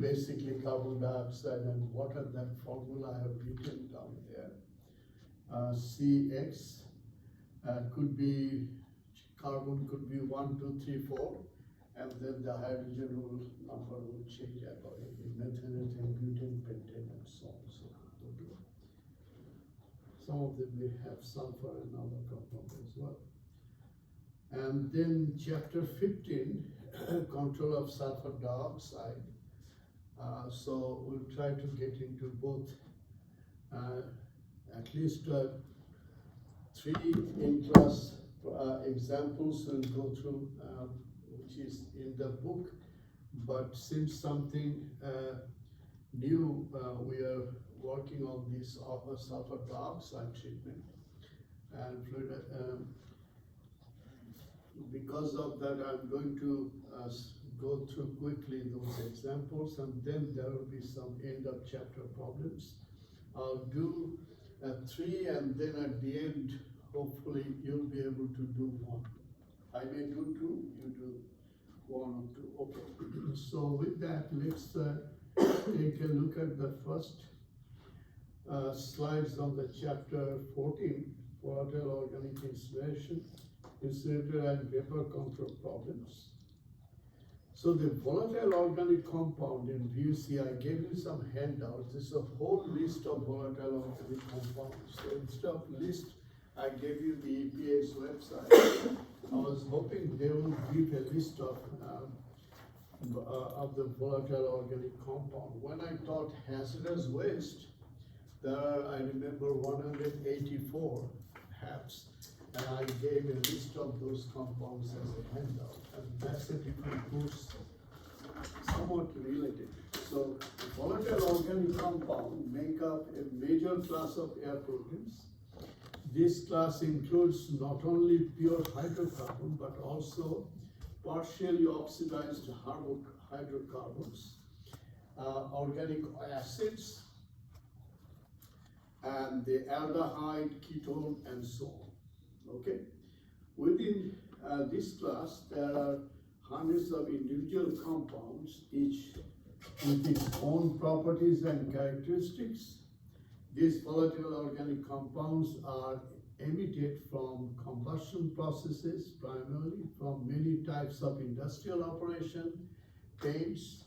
basically carbon dioxide and water. That formula I have written down there. CX could be, carbon could be 1, 2, 3, 4, and then the hydrogen number will change accordingly. Methane, butane, pentane, and so on. So, okay. Some of them may have sulfur and other compounds as well. And then chapter 15, control of sulfur dioxide. So we'll try to get into both, at least 3 in-class examples we'll go through, which is in the book. But since something new, we are working on this sulfur dioxide treatment. And because of that, I'm going to go through quickly those examples, and then there will be some end of chapter problems. I'll do 3, and then at the end, hopefully you'll be able to do 1. I may do 2, you do 1 or 2. Okay. So with that, let's take a look at the first slides on the chapter 14, volatile organic incineration, incinerator and vapor control problems. So the volatile organic compound in VOC, I gave you some handouts. This is a whole list of volatile organic compounds. So instead of list, I gave you the EPA's website. I was hoping they would give a list of the volatile organic compound. When I taught hazardous waste, there are, I remember, 184 HAPs, and I gave a list of those compounds as a handout, and that's a different course, somewhat related. So volatile organic compound make up a major class of air pollutants. This class includes not only pure hydrocarbon, but also partially oxidized hydrocarbons, organic acids, and the aldehyde, ketone, and so on. Okay. Within this class, there are hundreds of individual compounds, each with its own properties and characteristics. These volatile organic compounds are emitted from combustion processes, primarily from many types of industrial operation, paints,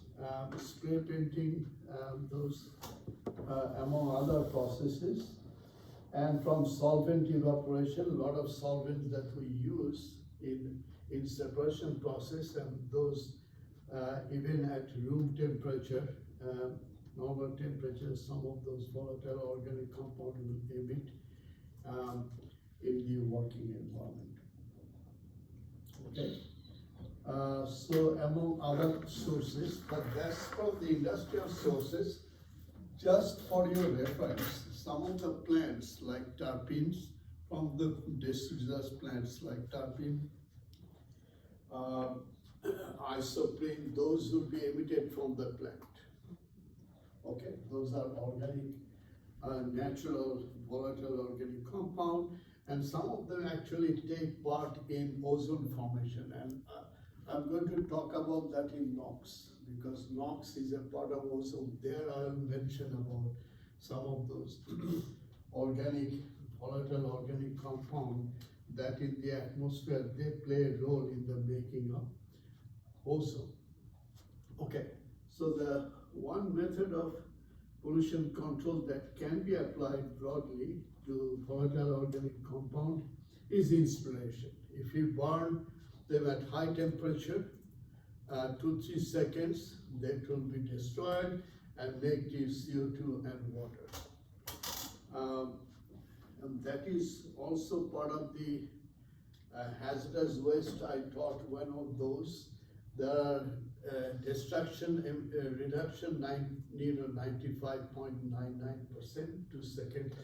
spray painting, those among other processes, and from solvent evaporation. A lot of solvents that we use in separation process, and those even at room temperature, normal temperature, some of those volatile organic compounds will emit in the working environment. Okay. So among other sources, but that's from the industrial sources. Just for your reference, some of the plants like terpenes from the deciduous plants like terpene, isoprene, those will be emitted from the plant. Okay, those are organic, natural, volatile organic compound, and some of them actually take part in ozone formation. And I'm going to talk about that in NOx, because NOx is a part of ozone. There I'll mention about some of those organic, volatile organic compound that in the atmosphere, they play a role in the making of ozone. Okay, so the one method of pollution control that can be applied broadly to volatile organic compound is incineration. If you burn them at high temperature, 2-3 seconds, that will be destroyed and make the CO2 and water. And that is also part of the hazardous waste. I taught one of those. There are destruction reduction near 95.99% to second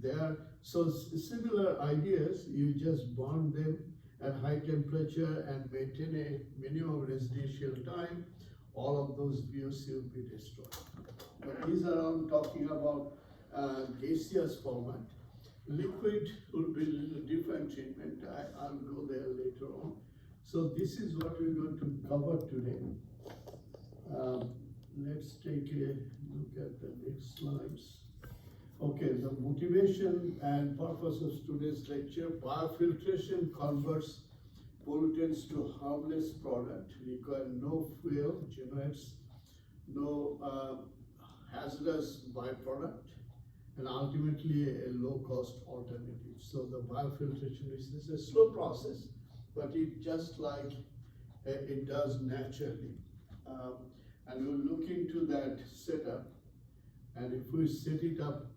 there. So similar ideas, you just burn them at high temperature and maintain a minimum residential time, all of those VOC will be destroyed. But these are all talking about gaseous format. Liquid will be a little different treatment. I'll go there later on. So this is what we're going to cover today. let's take a look at the next slides. Okay, the motivation and purpose of today's lecture: biofiltration converts pollutants to harmless product, require no fuel, generates no hazardous byproduct, and ultimately a low-cost alternative. So the biofiltration is a slow process, but it just like it does naturally. And we'll look into that setup, and if we set it up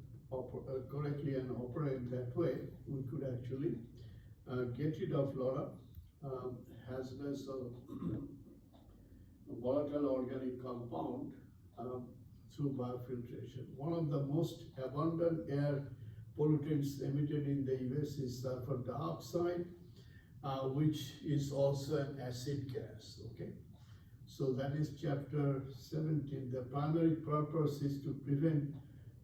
correctly and operate that way, we could actually get rid of a lot of hazardous or volatile organic compound through biofiltration. One of the most abundant air pollutants emitted in the US is sulfur dioxide, which is also an acid gas, okay? So that is chapter 17. The primary purpose is to prevent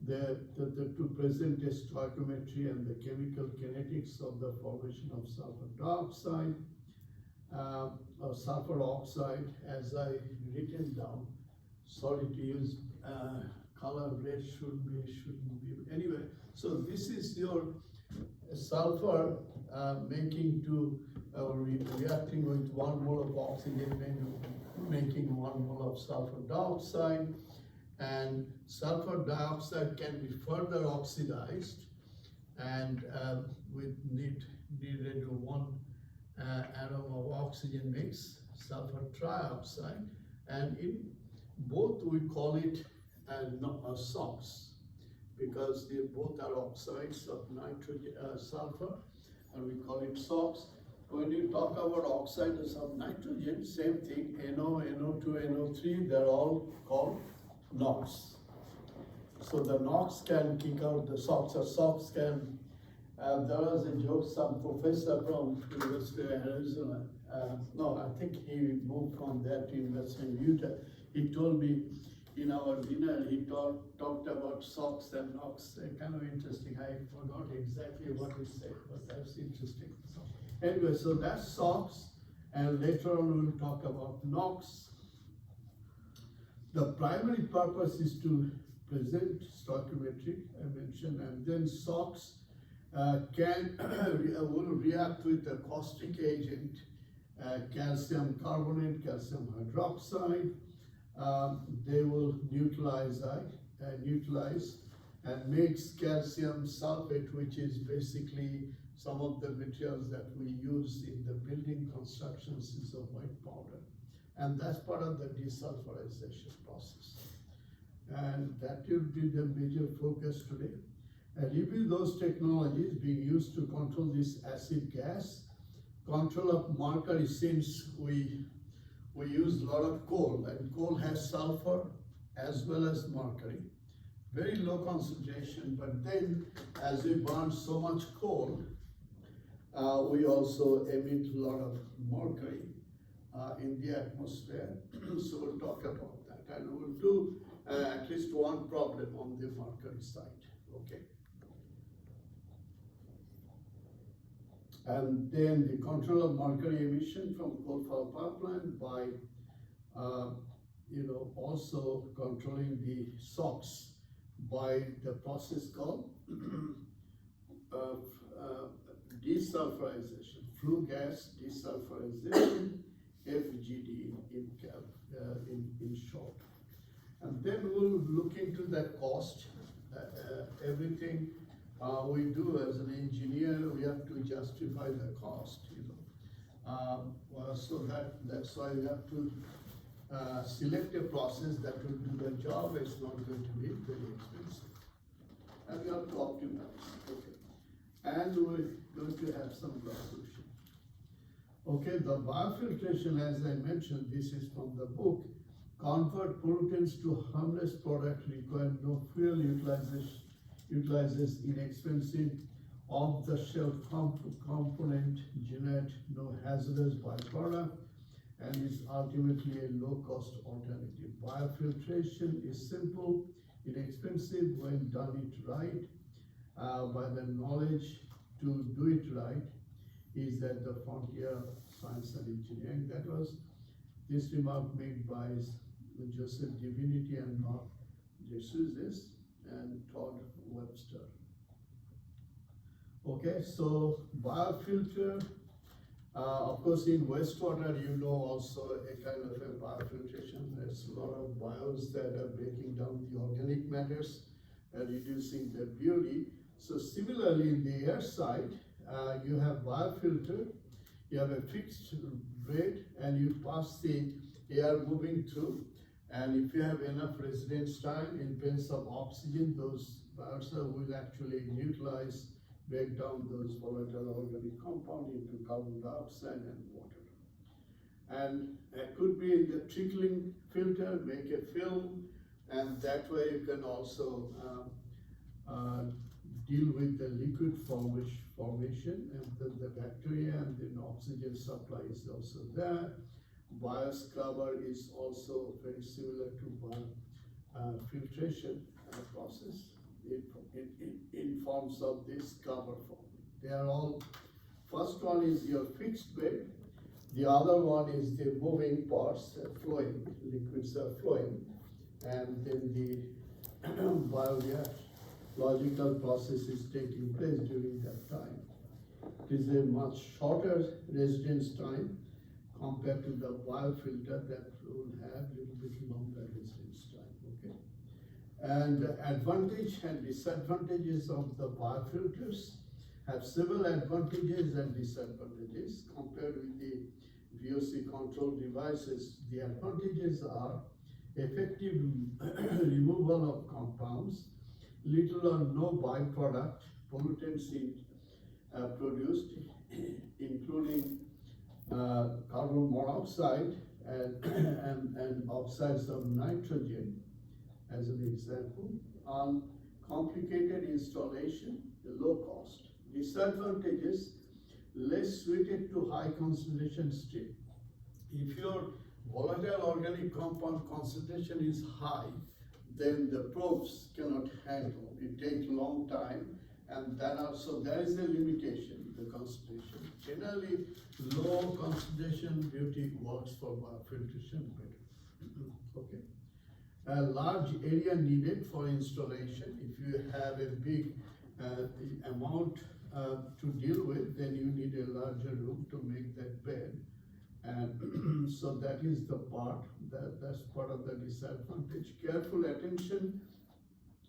to present a stoichiometry and the chemical kinetics of the formation of sulfur dioxide or sulfur oxide, as I written down. Sorry to use color red, shouldn't be. Anyway, so this is your sulfur making to reacting with 1 mole of oxygen, making 1 mole of sulfur dioxide. And sulfur dioxide can be further oxidized, and with needed 1 atom of oxygen makes sulfur trioxide, and in both we call it SOx, because they both are oxides of nitrogen, sulfur, and we call it SOx. When you talk about oxides of nitrogen, same thing, NO, NO2, NO3, they're all called NOx. So the NOx can kick out the SOx, or SOx can, there was a joke, some professor from University of Arizona, no, I think he moved from there to University of Utah. He told me in our dinner, he talked about SOx and NOx, kind of interesting. I forgot exactly what he said, but that's interesting. Anyway, so that's SOx, and later on we'll talk about NOx. The primary purpose is to present stoichiometry, I mentioned, and then SOx will react with a caustic agent, calcium carbonate, calcium hydroxide. They will neutralize and makes calcium sulfate, which is basically some of the materials that we use in the building constructions is a white powder. And that's part of the desulfurization process. And that will be the major focus today. And review those technologies being used to control this acid gas. Control of mercury, since we use a lot of coal, and coal has sulfur as well as mercury. Very low concentration, but then as we burn so much coal, we also emit a lot of mercury in the atmosphere. So we'll talk about that, and we'll do at least one problem on the mercury side, okay? And then the control of mercury emission from coal-fired power plant by, also controlling the SOx by the process called desulfurization, flue gas desulfurization, FGD in short. And then we'll look into that cost. Everything we do as an engineer, we have to justify the cost, so that's why we have to select a process that will do the job. It's not going to be very expensive, and we have to optimize. Okay, and we're going to have some resolution. Okay, the biofiltration, as I mentioned, this is from the book. Convert pollutants to harmless product, require no fuel, utilizes inexpensive off-the-shelf component, generate no hazardous byproduct, and is ultimately a low-cost alternative. Biofiltration is simple, inexpensive when done it right. By the knowledge to do it right is at the frontier of science and engineering. That was this remark made by Joseph Divinity and Mark D'Souza and Todd Webster. Okay, so biofilter, of course in wastewater you know also a kind of a biofiltration. There's a lot of bios that are breaking down the organic matters and reducing their purity. So similarly in the air side, you have biofilter, you have a fixed rate and you pass the air moving through. And if you have enough residence time in presence of oxygen, those bios will actually neutralize, break down those volatile organic compound into carbon dioxide and water. And it could be in the trickling filter, make a film, and that way you can also deal with the liquid formation and then the bacteria, and then oxygen supply is also there. Bioscrubber is also very similar to filtration process. In forms of this scrubber form. They are all, first one is your fixed bed, the other one is the moving parts flowing, liquids are flowing, and then the biological process is taking place during that time. It is a much shorter residence time compared to the biofilter that will have a little bit longer residence time, okay? And advantage and disadvantages of the biofilters have several advantages and disadvantages compared with the VOC control devices. The advantages are effective removal of compounds, little or no byproduct pollutants produced, including carbon monoxide and oxides of nitrogen, as an example, on complicated installation, low cost. Disadvantages, less suited to high concentration stream. If your volatile organic compound concentration is high, then the probes cannot handle. It takes long time, and then also there is a limitation, the concentration. Generally, low concentration beauty works for biofiltration better, okay? A large area needed for installation. If you have a big amount to deal with, then you need a larger room to make that bed. And so that is the part, that's part of the disadvantage. Careful attention,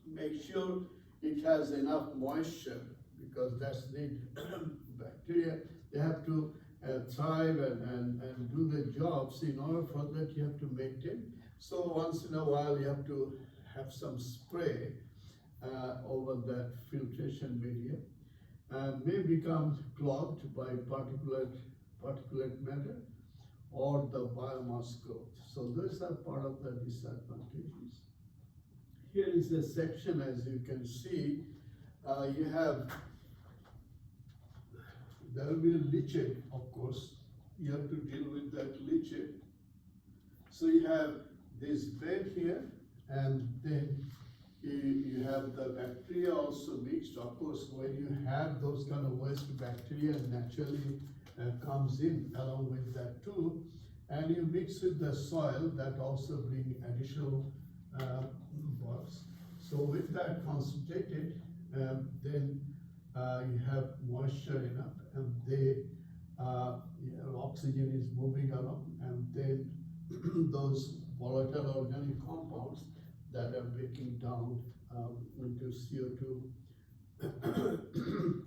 make sure it has enough moisture, because that's the bacteria, they have to thrive and do the jobs. In order for that, you have to maintain. So once in a while, you have to have some spray over that filtration media, may become clogged by particulate matter or the biomass growth. So those are part of the disadvantages. Here is a section, as you can see, you have, there will be a leachate, of course. You have to deal with that leachate. So you have this bed here, and then you have the bacteria also mixed. Of course, when you have those kind of waste, bacteria naturally comes in along with that too, and you mix with the soil, that also bring additional bugs. So with that concentrated, then you have moisture enough, and oxygen is moving along, and then those volatile organic compounds that are breaking down into CO2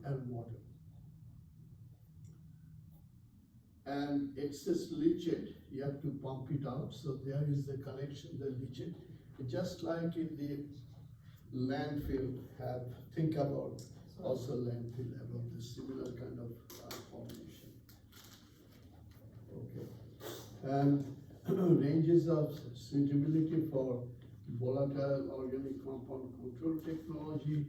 and water. And excess leachate, you have to pump it out. So there is the connection, the leachate. Just like in the landfill, think about also landfill, about the similar kind of formation. Okay. And ranges of suitability for volatile organic compound control technology.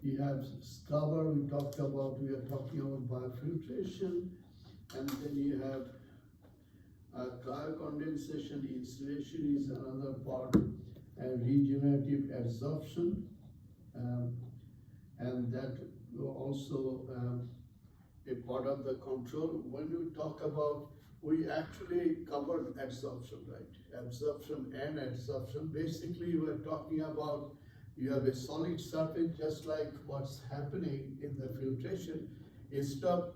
You have scrubber, we are talking about biofiltration, and then you have cryocondensation, insulation is another part, and regenerative absorption, and that also a part of the control. When we talk about we actually covered adsorption, right? Absorption and adsorption. Basically, we're talking about you have a solid surface, just like what's happening in the filtration. Instead of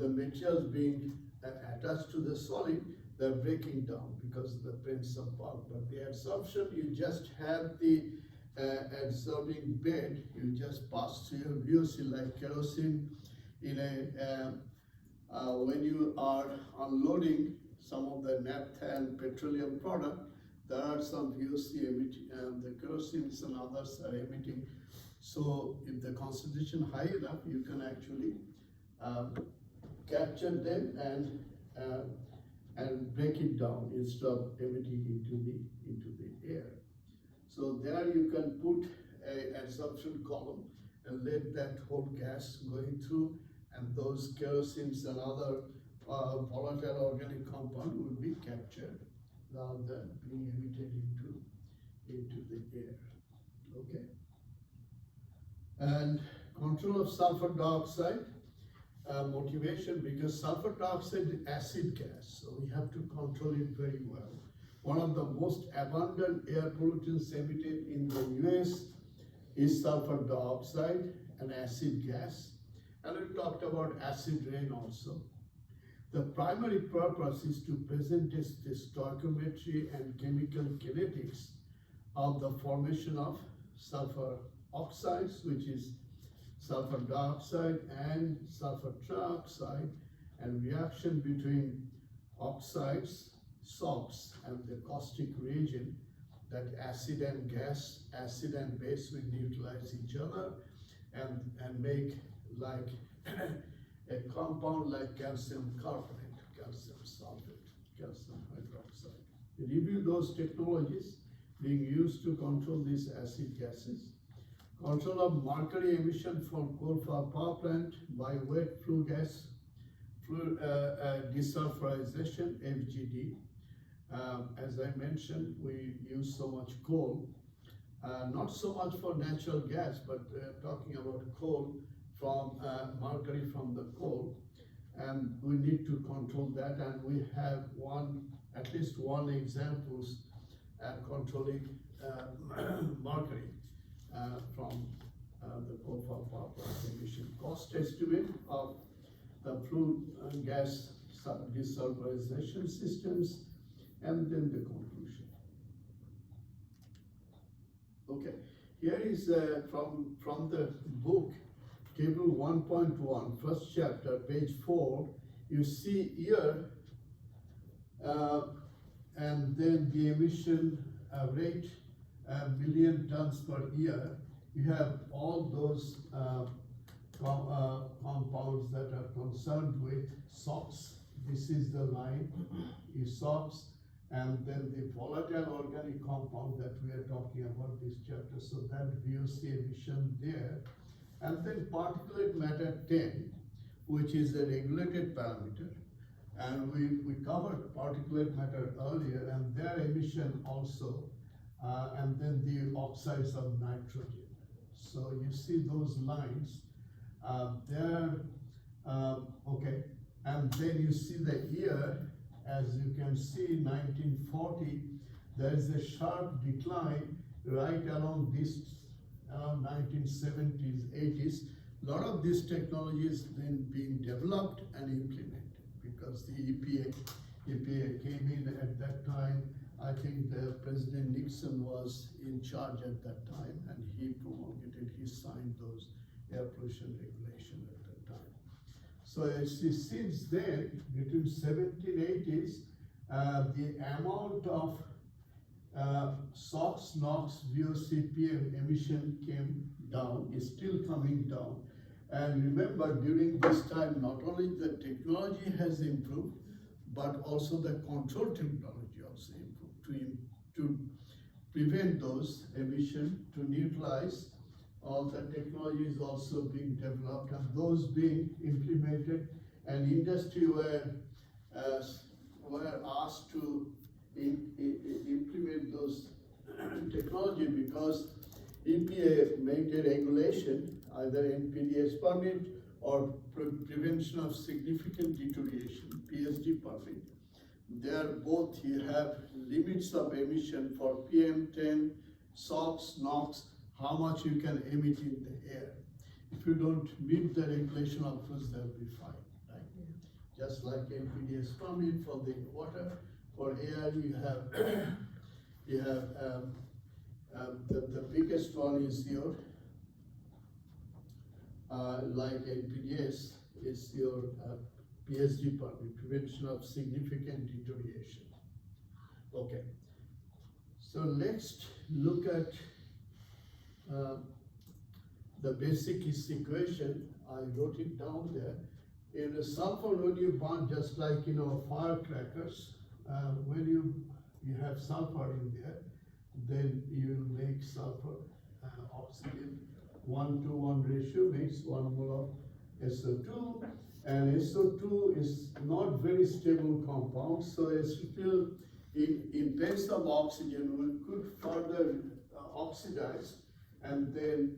the materials being attached to the solid, they're breaking down because of the prints apart. But the adsorption, you just have the adsorbing bed, you just pass through your VOC like kerosene in a when you are unloading some of the naphtha and petroleum product, there are some VOC emitting, and the kerosenes and others are emitting. So if the concentration high enough, you can actually capture them and break it down instead of emitting into the air. So there you can put a adsorption column and let that whole gas going through, and those kerosenes and other volatile organic compound will be captured rather than being emitted into the air. Okay. And control of sulfur dioxide. Motivation, because sulfur dioxide is acid gas, so we have to control it very well. One of the most abundant air pollutants emitted in the US is sulfur dioxide, an acid gas. And we talked about acid rain also. The primary purpose is to present the stoichiometry and chemical kinetics of the formation of sulfur oxides, which is sulfur dioxide and sulfur trioxide, and reaction between oxides, salts, and the caustic reagent, that acid and gas, acid and base will neutralize each other and make like a compound like calcium carbonate, calcium sulfate, calcium hydroxide. We review those technologies being used to control these acid gases. Control of mercury emission from coal-fired power plant by wet flue gas desulfurization, FGD. As I mentioned, we use so much coal, not so much for natural gas, but talking about coal from mercury from the coal, and we need to control that. And we have at least one examples controlling mercury from the coal-fired power plant emission. Cost estimate of the flue gas desulfurization systems, and then the conclusion. Okay, here is from the book, table 1.1, first chapter, page 4. You see here, and then the emission rate, million tons per year. You have all those compounds that are concerned with SOx. This is the line, is SOx, and then the volatile organic compound that we are talking about this chapter. So that VOC emission there. And then particulate matter 10, which is a regulated parameter. And we covered particulate matter earlier, and their emission also, and then the oxides of nitrogen. So you see those lines there, okay. And then you see the year, as you can see, 1940, there is a sharp decline right along this, around 1970s, 80s. A lot of these technologies then being developed and implemented because the EPA came in at that time. I think President Nixon was in charge at that time, and he promulgated, he signed those air pollution regulations at that time. So since then, between 1780s, the amount of SOx, NOx, VOC, PM emission came down, is still coming down. And remember, during this time, not only the technology has improved, but also the control technology also improved to prevent those emissions, to neutralize. All the technology is also being developed, and those being implemented, and industry were asked to implement those technology because EPA made a regulation, either NPDES permit or prevention of significant deterioration, PSD permit. There both you have limits of emission for PM10, SOx, NOx, how much you can emit in the air. If you don't meet the regulation, of course, they'll be fine, right? Just like NPDES permit for the water, for air you have the biggest one is your like NPDES is your PSD permit, prevention of significant deterioration. Okay, so let's look at the basic equation. I wrote it down there. In the sulfur, when you burn, just like firecrackers, when you have sulfur in there, then you make sulfur oxygen 1:1 ratio makes 1 mole of SO2, and SO2 is not very stable compound, so acetyl in place of oxygen we could further oxidize and then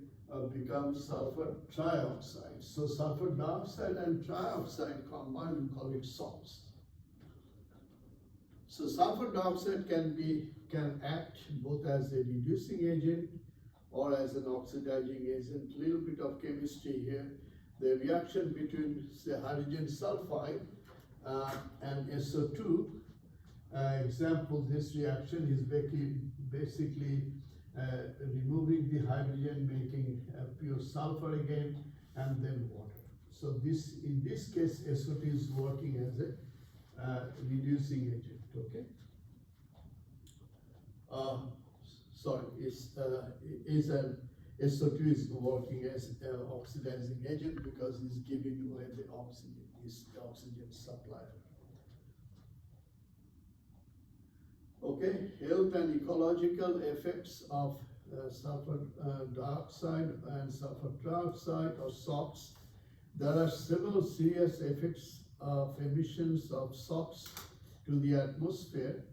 become sulfur trioxide. So sulfur dioxide and trioxide combined, we call it salts. So sulfur dioxide can act both as a reducing agent or as an oxidizing agent. Little bit of chemistry here. The reaction between, say, hydrogen sulfide and SO2. Example, this reaction is basically removing the hydrogen, making pure sulfur again, and then water. So this, in this case, SO2 is working as a reducing agent. Okay. SO2 is working as an oxidizing agent because it's giving away the oxygen, is the oxygen supplier. Okay, health and ecological effects of sulfur dioxide and sulfur trioxide or SOx. There are several serious effects of emissions of SOx to the atmosphere.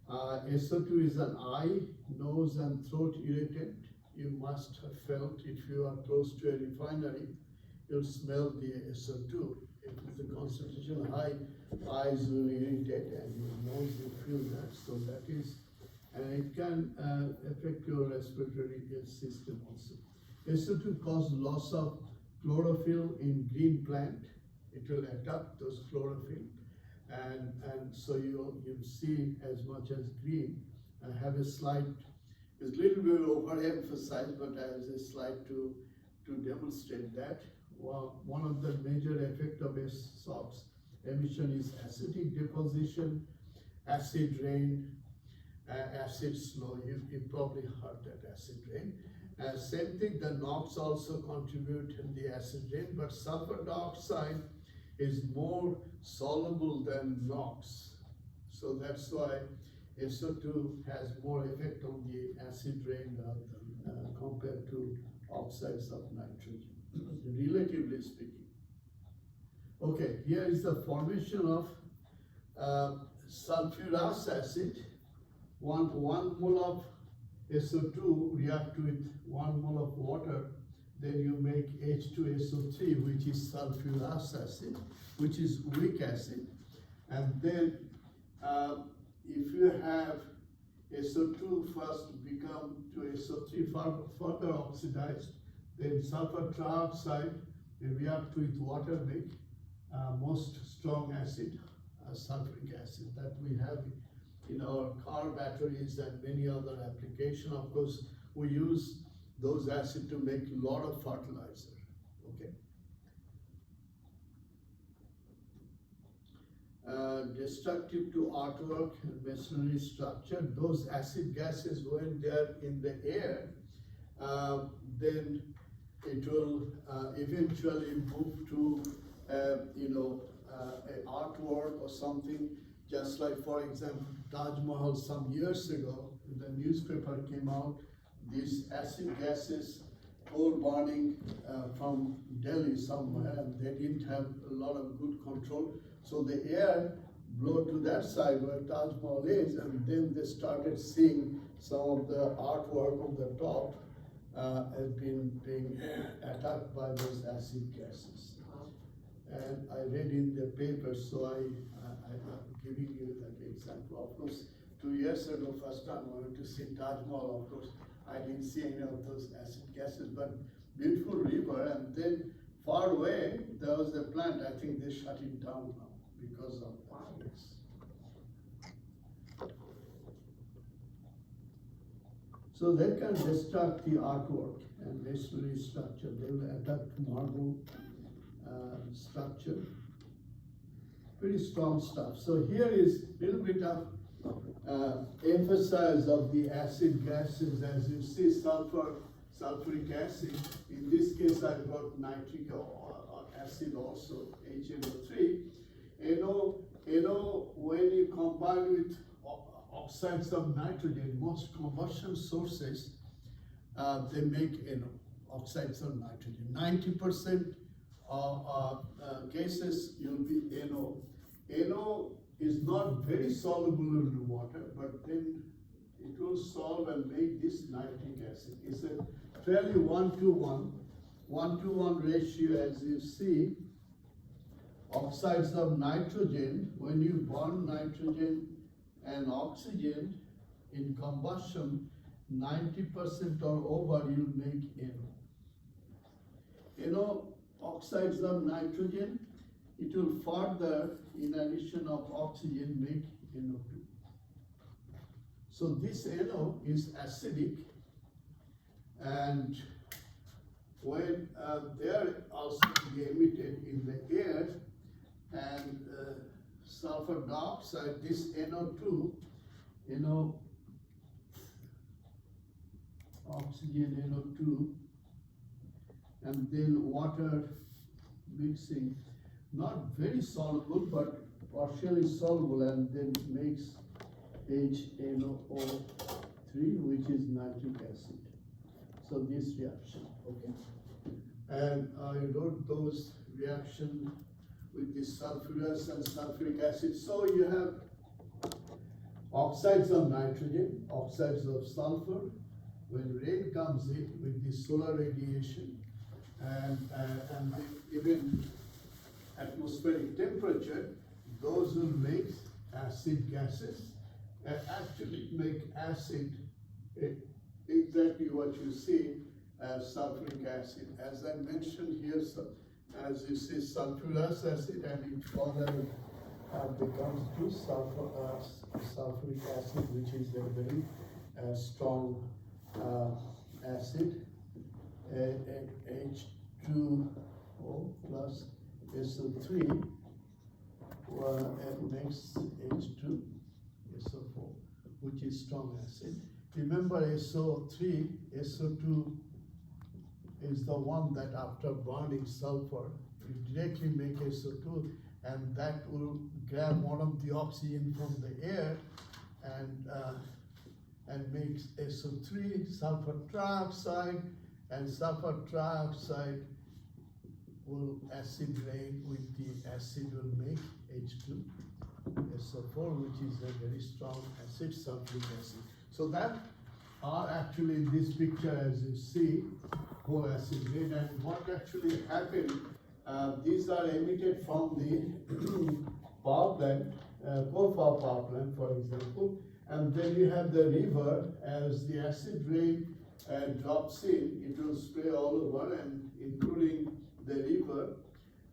SO2 is an eye, nose, and throat irritant. You must have felt if you are close to a refinery, you'll smell the SO2. If the concentration high, eyes will irritate and your nose will feel that. So that is, and it can affect your respiratory system also. SO2 causes loss of chlorophyll in green plant. It will attack those chlorophyll. And so you see as much as green. I have a slide, it's a little bit overemphasized, but I have a slide to demonstrate that. Well, one of the major effects of SOx emission is acidic deposition, acid rain, acid slow. You probably heard that acid rain. Same thing, the NOx also contribute in the acid rain, but sulfur dioxide is more soluble than NOx. So that's why SO2 has more effect on the acid rain compared to oxides of nitrogen, relatively speaking. Okay, here is the formation of sulfurous acid. One mole of SO2 react with 1 mole of water, then you make H2SO3, which is sulfurous acid, which is weak acid. And then if you have SO2 first become to SO3 further oxidized, then sulfur trioxide, they react with water, make most strong acid, sulfuric acid that we have in our car batteries and many other applications. Of course, we use those acids to make a lot of fertilizer. Okay. Destructive to artwork and masonry structure. Those acid gases, when they are in the air, then it will eventually move to an artwork or something. Just like, for example, Taj Mahal some years ago, the newspaper came out, these acid gases, coal burning from Delhi somewhere, and they didn't have a lot of good control. So the air blew to that side where Taj Mahal is, and then they started seeing some of the artwork on the top has been being attacked by those acid gases. and I read in the paper, so I'm giving you that example. Of course, 2 years ago, first time I went to see Taj Mahal, of course, I didn't see any of those acid gases, but beautiful river, and then far away, there was a plant, I think they shut it down now because of fires. So they can destruct the artwork and masonry structure. They will attack marble structure. Pretty strong stuff. So here is a little bit of emphasis of the acid gases. As you see, sulfuric acid. In this case, I've got nitric acid also, HNO3. You know, when you combine with oxides of nitrogen, most combustion sources, they make oxides of nitrogen. 90% of cases you'll be NO. NO is not very soluble in the water, but then it will solve and make this nitric acid. It's a fairly 1-to-1 ratio, as you see. Oxides of nitrogen, when you burn nitrogen and oxygen in combustion, 90% or over, you'll make NO. Oxides of nitrogen, it will further, in addition of oxygen, make NO2. So this NO is acidic, and when they are also emitted in the air, and sulfur dioxide, this NO2, oxygen NO2, and then water mixing, not very soluble, but partially soluble, and then makes HNO3, which is nitric acid. So this reaction, okay? And I wrote those reactions with the sulfurous and sulfuric acid. So you have oxides of nitrogen, oxides of sulfur. When rain comes in with the solar radiation, and even atmospheric temperature, those will make acid gases and actually make acid exactly what you see as sulfuric acid. As I mentioned here, so as you see sulfurous acid, and it further becomes to sulfuric acid, which is a very strong acid. H2O plus SO3 makes H2SO4, which is strong acid. Remember, SO2 is the one that after burning sulfur, you directly make SO2, and that will grab one of the oxygen from the air and makes SO3, sulfur trioxide, and sulfur trioxide will acid rain with the acid will make H2SO4, which is a very strong acid, sulfuric acid. So that are actually in this picture, as you see, whole acid rain. And what actually happened, these are emitted from the power plant, coal-fired power plant, for example. And then you have the river. As the acid rain drops in, it will spray all over, and including the river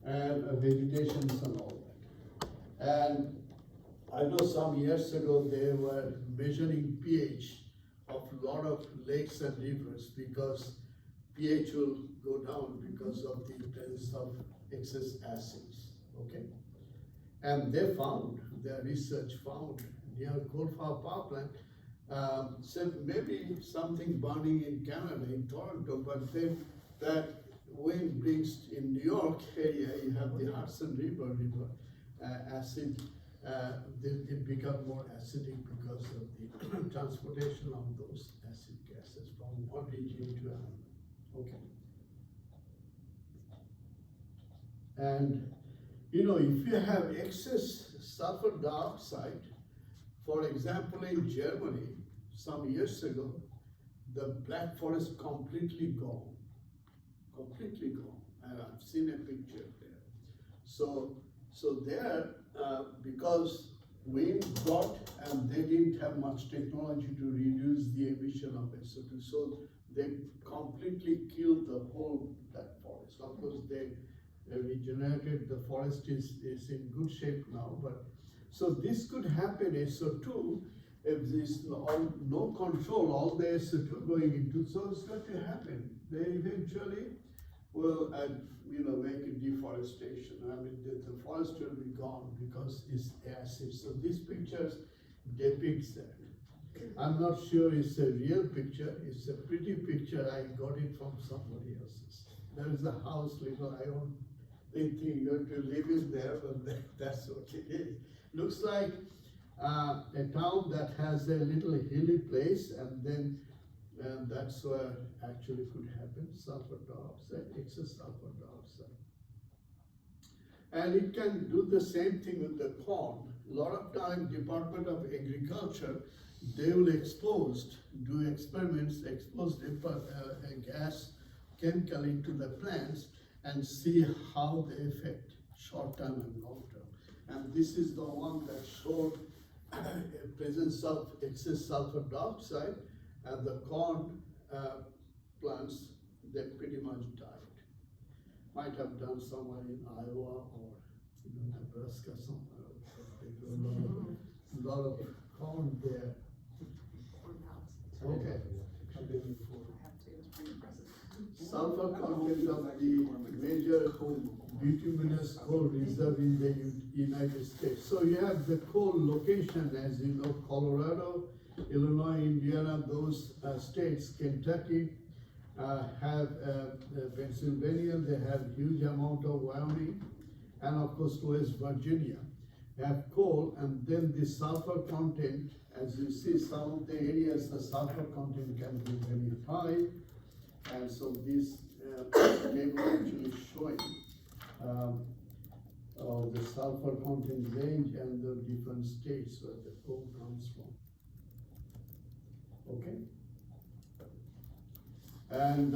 and vegetation and all that. And I know some years ago they were measuring pH of a lot of lakes and rivers, because pH will go down because of the presence of excess acids, okay? And they found, their research found, near coal-fired power plant, so maybe something burning in Canada, in Toronto, but then that wind brings in New York area, you have the Hudson River acid, they become more acidic because of the transportation of those acid gases from one region to another. Okay. And if you have excess sulfur dioxide, for example, in Germany, some years ago, the black forest completely gone, and I've seen a picture there. So there, because wind brought, and they didn't have much technology to reduce the emission of SO2, so they completely killed the whole that forest. Of course, they regenerated, the forest is in good shape now, but so this could happen SO2 if there's no control, all the SO2 going into, so it's going to happen. They eventually will, make a deforestation. I mean, the forest will be gone because it's acid. So this picture depicts that. I'm not sure it's a real picture. It's a pretty picture. I got it from somebody else's. There is a house, I don't think you're to live in there, but that's what it is. Looks like a town that has a little hilly place, and then that's where actually could happen, sulfur dioxide, excess sulfur dioxide. And it can do the same thing with the corn. A lot of time, Department of Agriculture, they will do experiments, expose a gas chemical into the plants and see how they affect short-term and long-term. And this is the one that showed presence of excess sulfur dioxide, and the corn plants, they pretty much died. Might have done somewhere in Iowa or Nebraska somewhere. They grow a lot of corn there. Okay. Sulfur content of the major bituminous coal reserve in the United States. So you have the coal location, as you know, Colorado, Illinois, Indiana, those states, Kentucky, have Pennsylvania, they have huge amount of Wyoming, and of course West Virginia have coal, and then the sulfur content, as you see, some of the areas the sulfur content can be very high, and so this table actually showing the sulfur content range and the different states where the coal comes from. Okay? And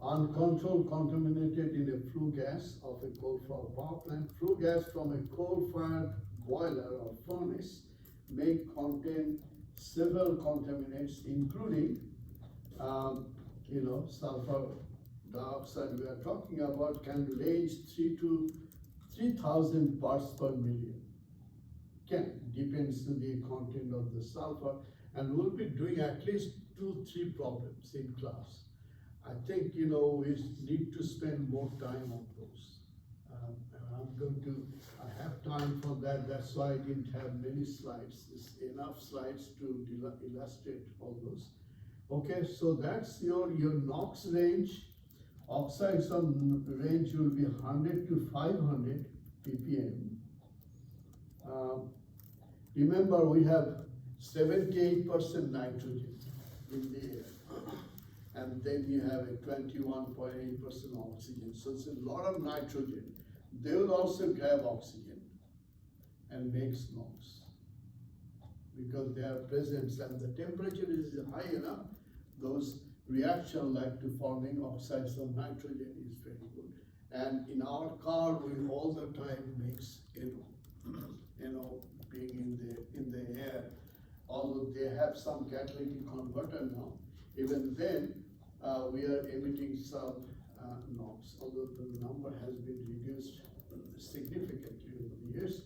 uncontrolled contaminated in a flue gas of a coal-fired power plant. Flue gas from a coal-fired boiler or furnace may contain several contaminants, including sulfur dioxide we are talking about can range 3,000 parts per million. Depends on the content of the sulfur, and we'll be doing at least 2-3 problems in class. I think, we need to spend more time on those. I have time for that, that's why I didn't have many slides. It's enough slides to illustrate all those. Okay, so that's your NOx range. Oxides on range will be 100 to 500 ppm. Remember, we have 78% nitrogen in the air, and then you have a 21.8% oxygen. So it's a lot of nitrogen. They will also grab oxygen and make NOx because they are present, and the temperature is high enough. Those reaction like to forming oxides of nitrogen is very good. And in our car, we all the time mix being in the air. Although they have some catalytic converter now, even then we are emitting some NOx, although the number has been reduced significantly over the years.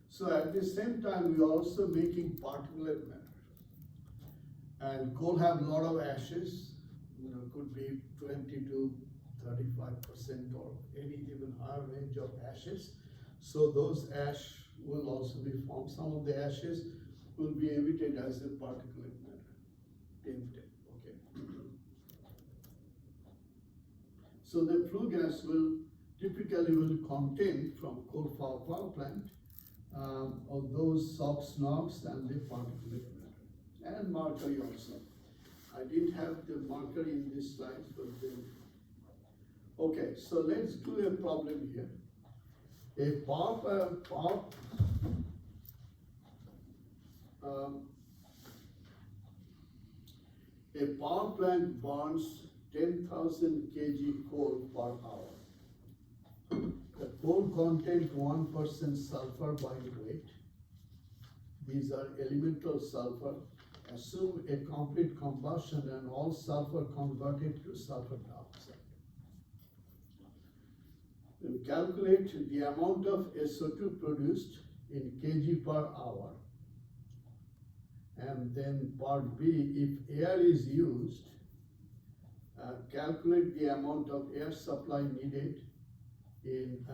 So at the same time, we are also making particulate matter. And coal have a lot of ashes, could be 20 to 35% or any even higher range of ashes. So those ash will also be formed. Some of the ashes will be emitted as a particulate matter, emitted, okay. So the flue gas will typically contain from coal-fired power plant of those SOx, NOx, and the particulate matter, and mercury also. I didn't have the mercury in this slide, but then. Okay, so let's do a problem here. A power plant burns 10,000 kg coal per hour. The coal content 1% sulfur by weight. These are elemental sulfur. Assume a complete combustion and all sulfur converted to sulfur dioxide. Then calculate the amount of SO2 produced in kg per hour. And then part B, if air is used, calculate the amount of air supply needed in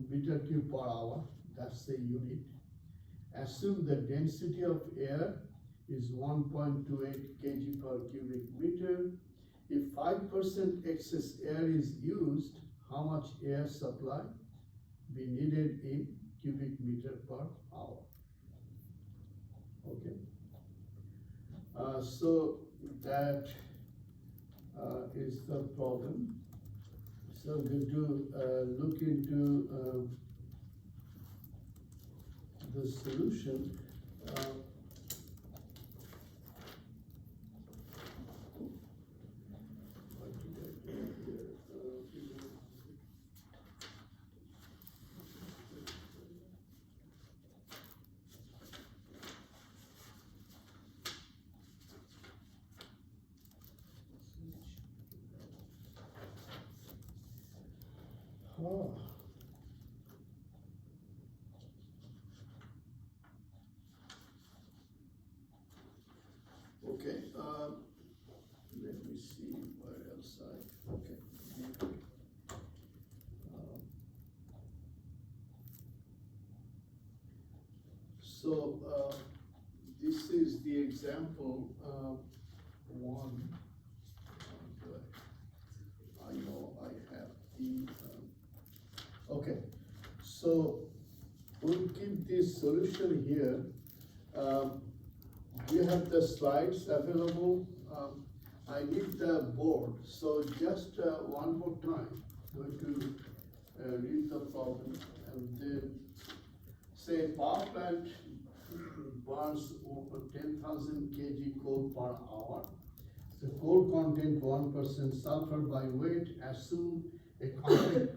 meter cube per hour, that's the unit. Assume the density of air is 1.28 kg per cubic meter. If 5% excess air is used, how much air supply be needed in cubic meter per hour? Okay. So that is the problem. So we're going to look into the solution. What did I do here? Oh. Okay, let me see where else okay. So this is the example one. I know I have the, okay, so we'll keep this solution here. You have the slides available. I need the board, so just one more time, going to read the problem, and then say power plant burns over 10,000 kg coal per hour. The coal content 1% sulfur by weight. Assume a complete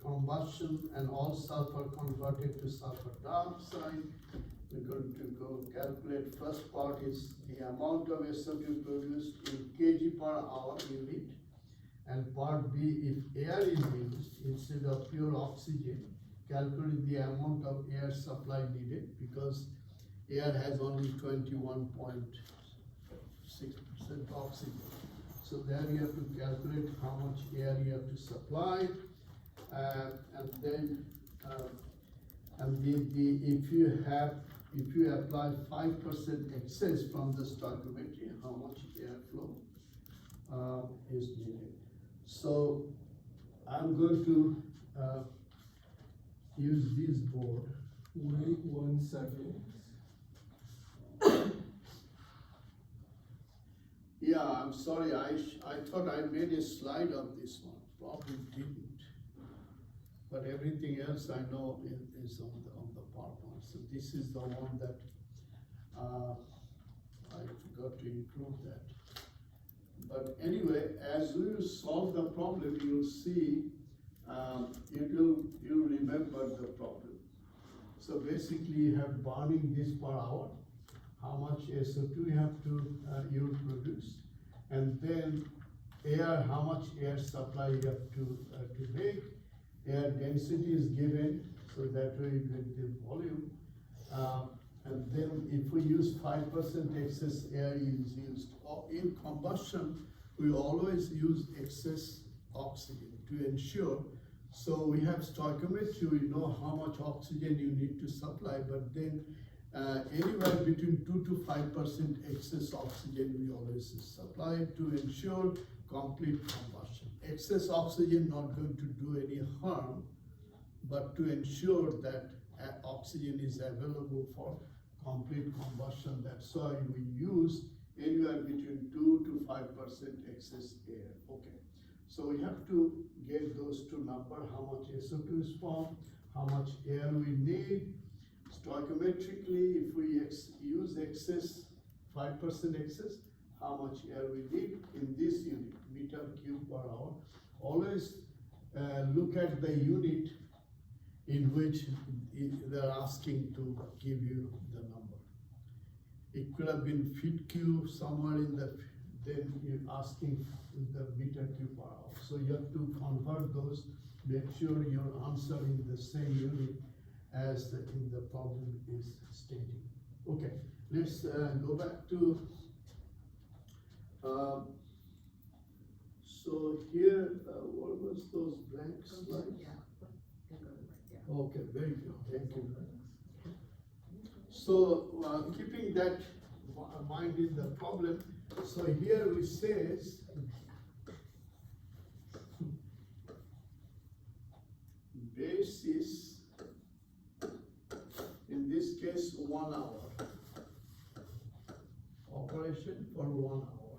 combustion and all sulfur converted to sulfur dioxide. We're going to go calculate. First part is the amount of SO2 produced in kg per hour unit. And part B, if air is used instead of pure oxygen, calculate the amount of air supply needed, because air has only 21.6% oxygen. So there you have to calculate how much air you have to supply, and then if you apply 5% excess from the stoichiometry, how much airflow is needed. So I'm going to use this board. Wait 1 second. Yeah, I'm sorry, I thought I made a slide of this one, probably didn't. But everything else I know is on the PowerPoint. So this is the one that I forgot to include that. But anyway, as we will solve the problem, you'll see, you'll remember the problem. So basically, you have burning this per hour, how much SO2 you have to you'll produce, and then air, how much air supply you have to make. Air density is given, so that way you get the volume. And then if we use 5% excess air is used, or in combustion, we always use excess oxygen to ensure. So we have stoichiometry, we know how much oxygen you need to supply, but then anywhere between 2 to 5% excess oxygen we always supply to ensure complete combustion. Excess oxygen not going to do any harm, but to ensure that oxygen is available for complete combustion. That's why we use anywhere between 2 to 5% excess air. Okay, so we have to get those two numbers, how much SO2 is formed, how much air we need. Stoichiometrically, if we use excess, 5% excess, how much air we need in this unit, meter cube per hour. Always look at the unit in which they're asking to give you the number. It could have been feet cube somewhere in the, then you're asking the meter cube per hour. So you have to convert those, make sure you're answering the same unit as in the problem is stating. Okay, let's go back to, so here, what was those blank slides? Okay, very good, thank you. So, keeping that mind in the problem, so here we says, basis, in this case, 1 hour. Operation for 1 hour,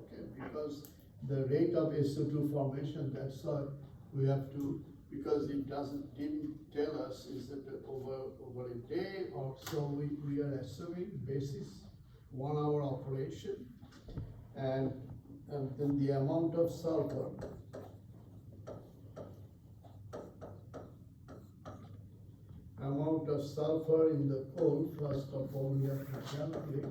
okay, because the rate of SO2 formation, that's why we have to, because it didn't tell us, is it over a day or so, we are assuming basis 1 hour operation, and then the amount of sulfur. Amount of sulfur in the coal, first of all, we have to calculate.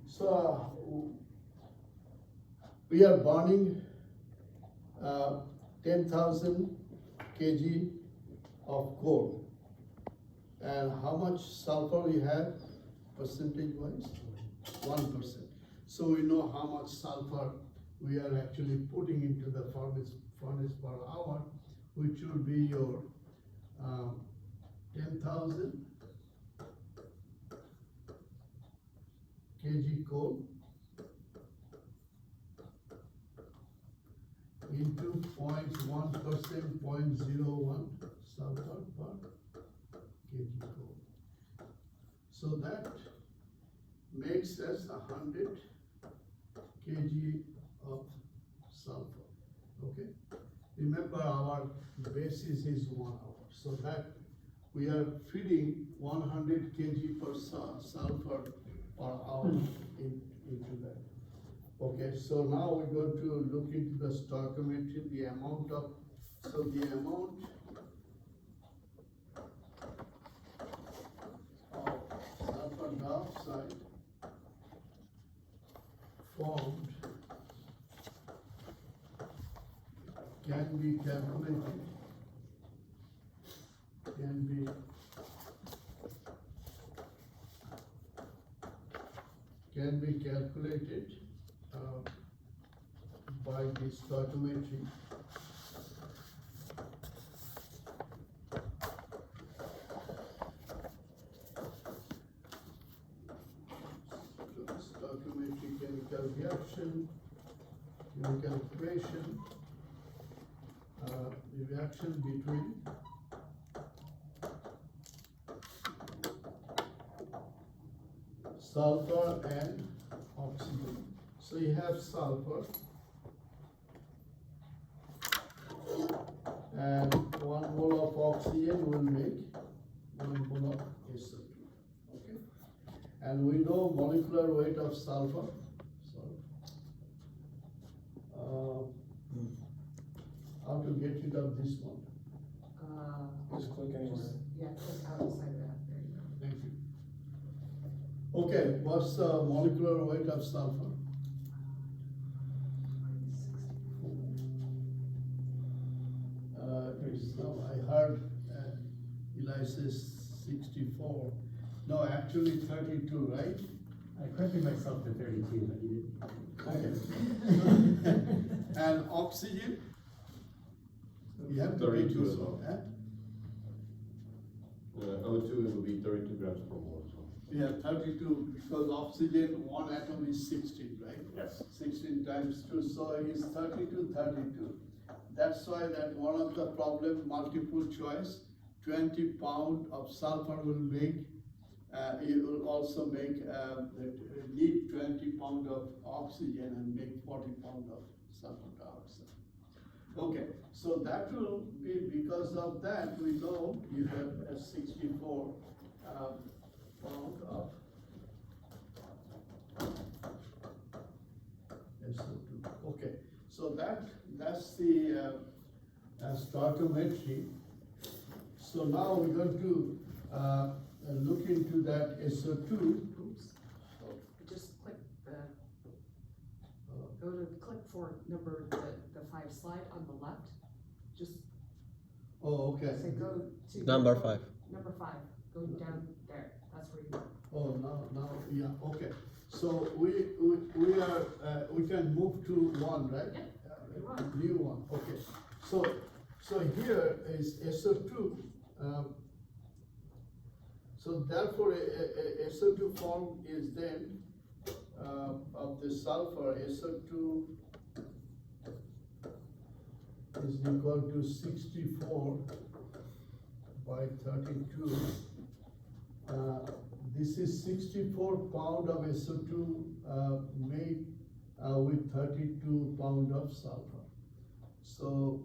So, we are burning 10,000 kg of coal. And how much sulfur we have, percentage wise? 1%. So we know how much sulfur we are actually putting into the furnace per hour, which will be your 10,000 kg coal into 0.1%, 0.01 sulfur per kg coal. So that makes us 100 kg of sulfur, okay? Remember our basis is 1 hour, so that we are feeding 100 kg per sulfur per hour into that. Okay, so now we're going to look into the stoichiometry, the amount of, so the amount of sulfur dioxide formed can be calculated, by the stoichiometry. Stoichiometry, chemical reaction, chemical equation, the reaction between sulfur and oxygen. So you have sulfur and 1 mole of oxygen will make 1 mole of SO2. Okay, and we know molecular weight of sulfur. How to get rid of this one? Just click anywhere. Yeah, click outside of that, there you go. Thank you. Okay, what's the molecular weight of sulfur? No, I heard Eli says 64. No, actually 32, right? I corrected myself to 32, but you didn't. Okay. And oxygen? You have to 32 get this as well. one, huh? O2 it will be 32 grams per mole. So. Yeah, 32, because oxygen, 1 atom is 16, right? Yes. 16 times 2, so it's 32, 32. That's why that one of the problem, multiple choice, 20 pound of sulfur will make, it will also make, need 20 pound of oxygen and make 40 pound of sulfur dioxide. Okay, so that will be, because of that, we know you have a 64 pound of that's the stoichiometry. So now we're going to look into that SO2. Oops. Just click click for the 5 slide on the left. Just Oh, okay. say go to. Number 5. Number 5, go down there, that's where you go. Oh, now, yeah, okay. So we are, we can move to 1, right? Yeah, new one. New one, okay. So here is SO2. So therefore, a SO2 form is then of the sulfur. SO2 is equal to 64 by 32. This is 64 pound of SO2 made with 32 pound of sulfur. So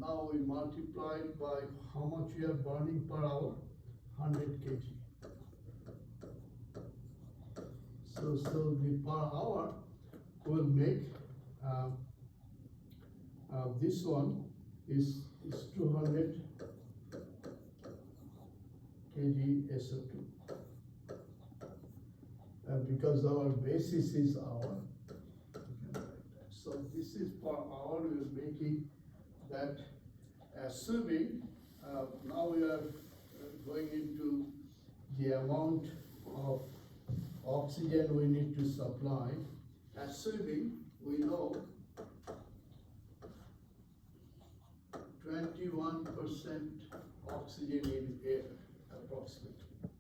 now we multiply it by how much we are burning per hour, 100 kg. So the per hour will make this one is 200 kg SO2. Because our basis is hour. So this is per hour we are making that, assuming now we are going into the amount of oxygen we need to supply, assuming we know 21% oxygen in air approximately.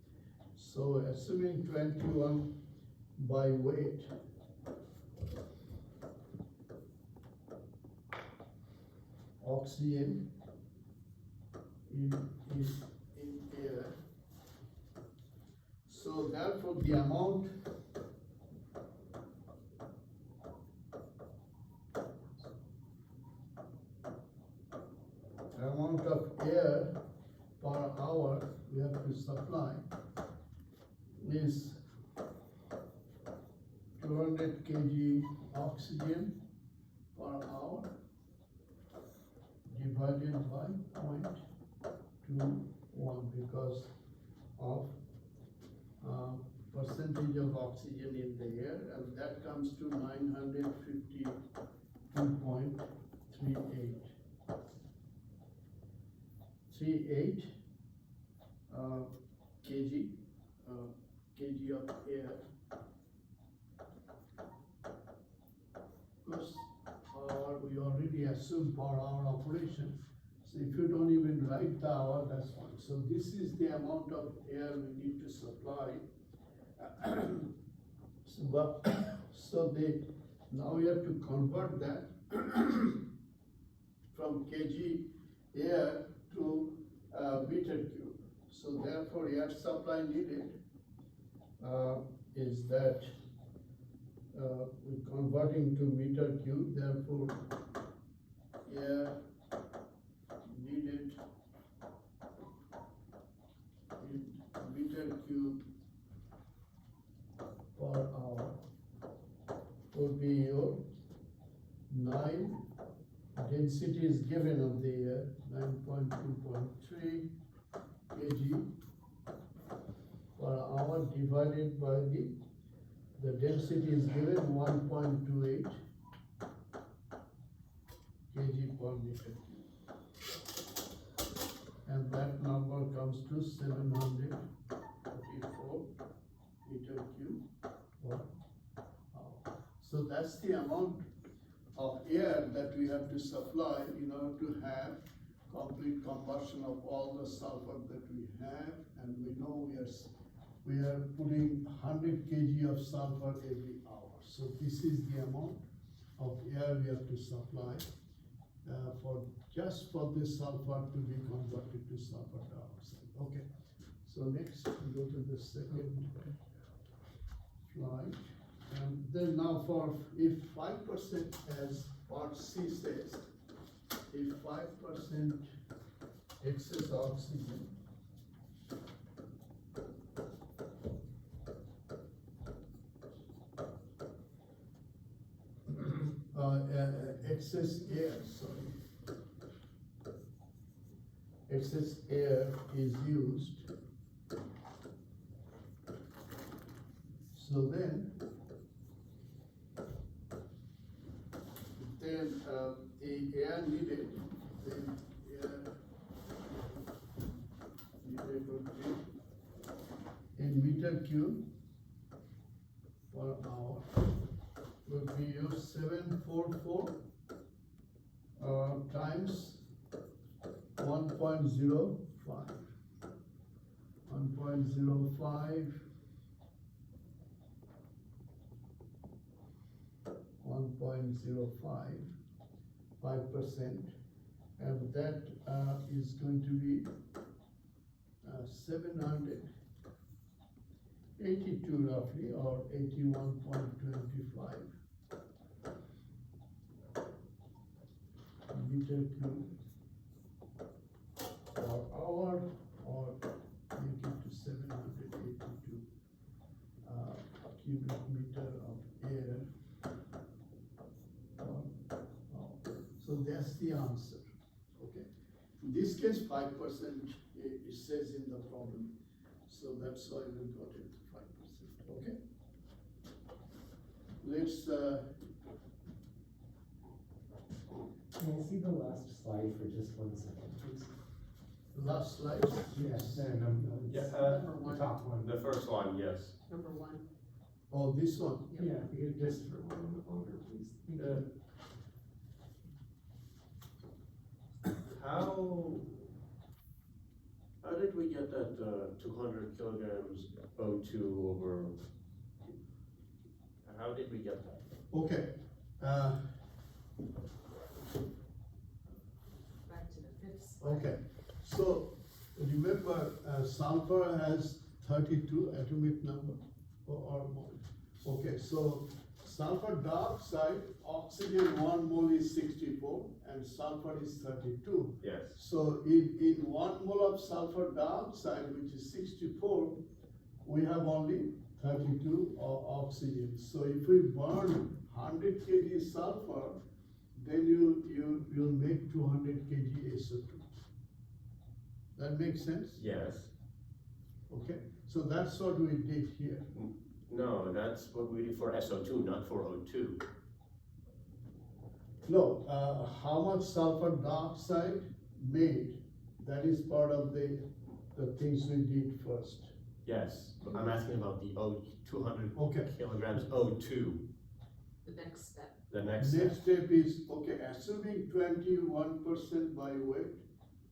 So assuming 21 by weight, oxygen in air. So therefore the amount of air per hour we have to supply is 200 kg oxygen per hour divided by 0.21 because of percentage of oxygen in the air, and that comes to 952.38. 38 kg of air. Because we already assume per hour operation. So if you don't even write the hour, that's fine. So this is the amount of air we need to supply. Now we have to convert that from kg air to meter cube. So therefore air supply needed is that we're converting to meter cube, therefore air needed in meter cube per hour would be your 9, density is given of the air, 9.2.3 kg per hour divided by the density is given 1.28 kg per meter cube. And that number comes to 744 meter cube per hour. So that's the amount of air that we have to supply in order to have complete combustion of all the sulfur that we have, and we know we are putting 100 kg of sulfur every hour. So this is the amount of air we have to supply just for this sulfur to be converted to sulfur dioxide. Okay. So next we go to the second slide. And then now if 5%, as part C says, if 5% excess oxygen excess air, sorry. Excess air is used. So then the air needed, then air needed would be in meter cube per hour would be your 744 times 1.05. 1.05 5%, and that is going to be 782 roughly, or 81.25 meter cube per hour, or make it to 782 cubic meter of air. So that's the answer, okay? In this case, 5% it says in the problem, so that's why we got it 5%, okay? Let's, Can I see the last slide for just 1 second, please? last slide. Yes. Yeah, Number The one, top one. the first one, yes. number one. Oh, this one, Yeah, if you could just for 1 moment longer, please. Thank you. How did we get that, 200 kilograms O2 over, how did we get that? okay. Back to the fifth slide. Okay, so remember, sulfur has 32 atomic number or more. Okay, so sulfur dioxide, oxygen 1 mole is 64 and sulfur is 32. Yes. So in 1 mole of sulfur dioxide, which is 64, we have only 32 oxygen. So if we burn 100 kg sulfur, then you'll make 200 kg SO2. That makes sense? Yes. Okay, so that's what we did here. No, that's what we did for SO2, not for O2. No, how much sulfur dioxide made, that is part of the things we did first. Yes, but I'm asking about the 200 Okay. kilograms O2, The next step. the next step. Next step is, okay, assuming 21% by weight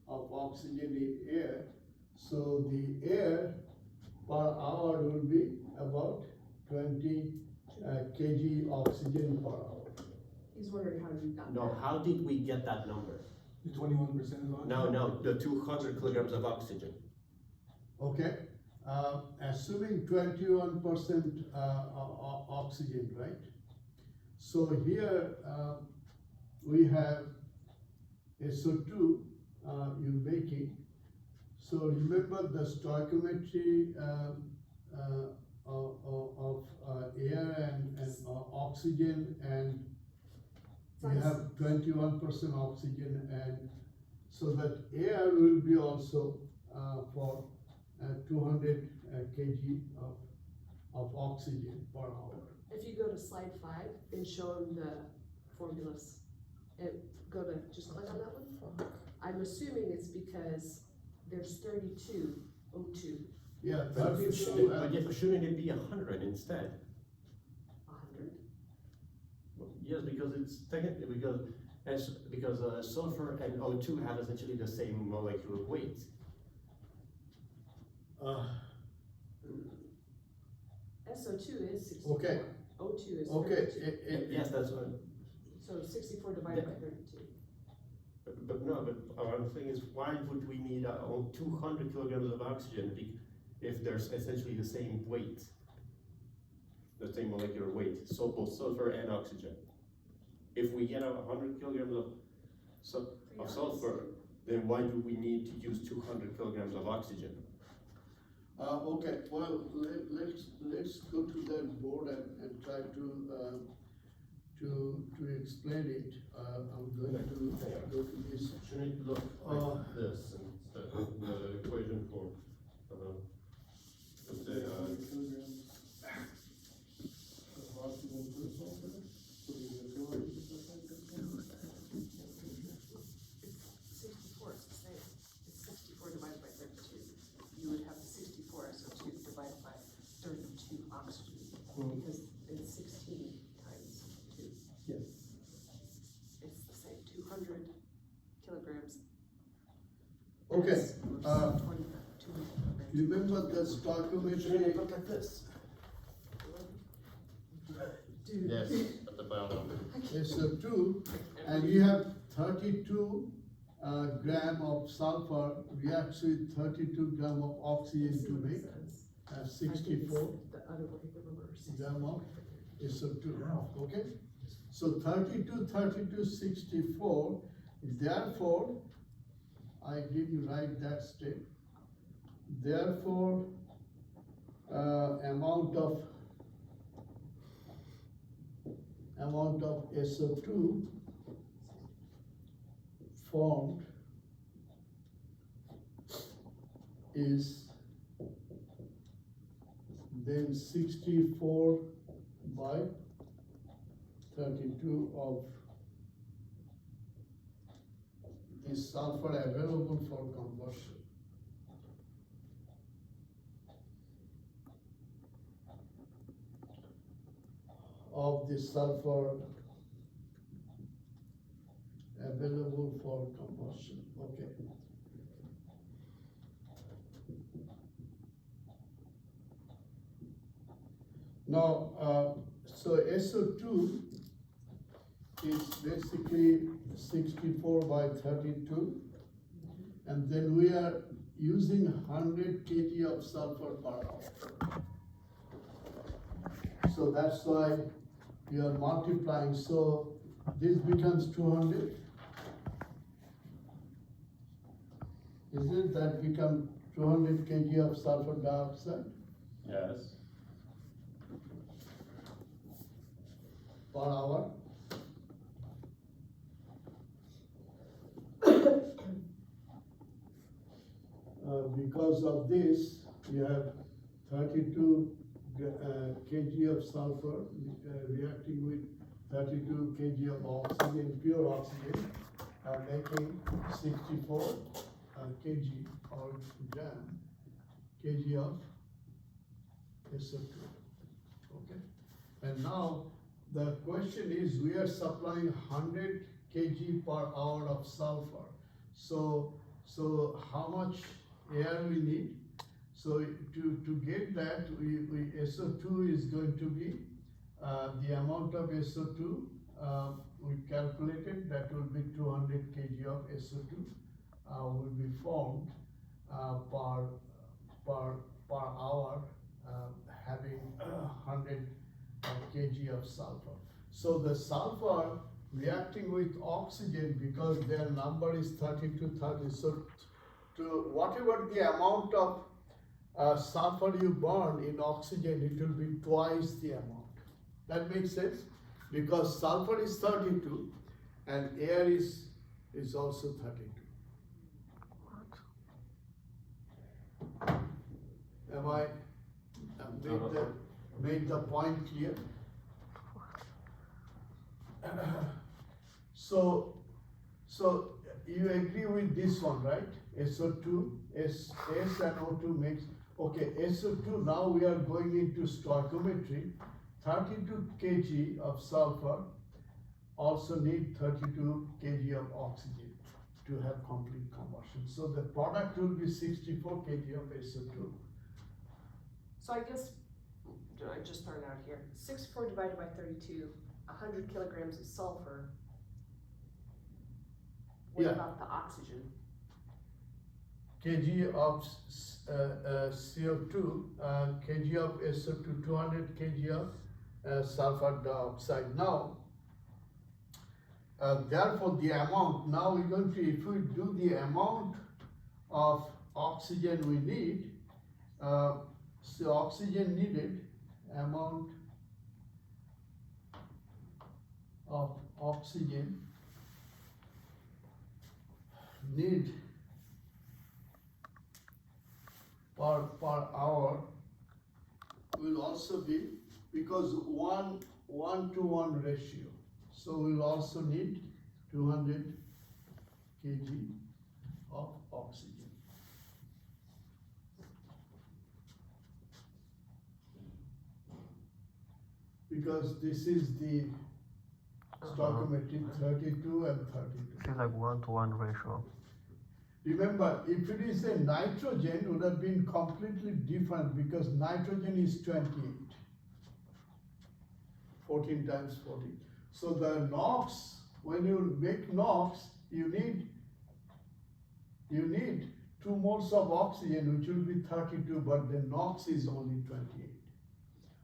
of oxygen in air, so the air per hour will be about 20 kg oxygen per hour. He's wondering how you got No, that. how did we get that number? The 21% of oxygen? No, the 200 kilograms of oxygen. Okay, assuming 21% oxygen, right? So here we have SO2 you're making. So remember the stoichiometry of air and oxygen, and we have 21% oxygen, and so that air will be also for 200 kg of oxygen per hour. If you go to slide 5 and show him the formulas, just click on that one. I'm assuming it's because there's 32 O2, Yeah, But 32 shouldn't it be 100 instead? 100. Yes, because it's technically, because sulfur and O2 have essentially the same molecular weight. SO2 is 64. Okay. O2 is Okay, 32. Yes, that's what, So 64 divided by 32. but our thing is, why would we need 200 kilograms of oxygen if there's essentially the same weight? The same molecular weight, so both sulfur and oxygen. If we get 100 kilograms of sulfur, then why do we need to use 200 kilograms of oxygen? Okay, well, let's go to that board and try to to explain it, I'm going to go to this. Shouldn't it look like this instead of the equation for, let's say, Sixty-four, it's the same, it's sixty-four divided by 32. You would have 64 SO2 divided by 32 oxygen, because it's 16 times 2. Yes. It's the same, 200 kilograms. Okay, versus 200 kilograms. remember the shouldn't it stoichiometry, look like this? Dude. Yes, at the bottom. SO2, and you have 32 gram of sulfur reacts with 32 gram of oxygen to make 64 The other way, the reverse. gram of SO2, okay? So 32, 32, 64, therefore, I didn't write that step. Therefore, amount of SO2 formed is then 64 by 32 of this sulfur available for conversion. Of the sulfur available for combustion, okay. Now, so SO2 is basically 64 by 32, and then we are using 100 kg of sulfur per hour. So that's why we are multiplying, so this becomes 200. Isn't that become 200 kg of sulfur dioxide Yes. per hour? Because of this, you have 32 kg of sulfur reacting with 32 kg of oxygen, pure oxygen, making 64 kg or kg of SO2. Okay, and now the question is, we are supplying 100 kg per hour of sulfur. So how much air we need? So to get that, we SO2 is going to be the amount of SO2 we calculated, that will be 200 kg of SO2 will be formed per hour, having 100 kg of sulfur. So the sulfur reacting with oxygen, because their number is 32, 30, so to whatever the amount of sulfur you burn in oxygen, it will be twice the amount. That makes sense? Because sulfur is 32 and air is also 32. Am I made the point clear? So you agree with this one, right? SO2, S and O2 makes, okay, SO2, now we are going into stoichiometry. 32 kg of sulfur also need 32 kg of oxygen to have complete combustion. So the product will be 64 kg of SO2. So I guess, I just throw it out here, 64 divided by 32, 100 kilograms of sulfur. What Yeah. about the oxygen? Kg of CO2, kg of SO2, 200 kg of sulfur dioxide. Now, therefore the amount, now we're going to, if we do the amount of oxygen we need, so oxygen needed, amount of oxygen need per hour will also be, because 1:1 ratio. So we'll also need 200 kg of oxygen. Because this is the stoichiometric 32 and 32. It's like 1-to-1 ratio. Remember, if it is a nitrogen, it would have been completely different because nitrogen is 28. 14 times 14. So the NOx, when you make NOx, you need 2 moles of oxygen, which will be 32, but the NOx is only 28.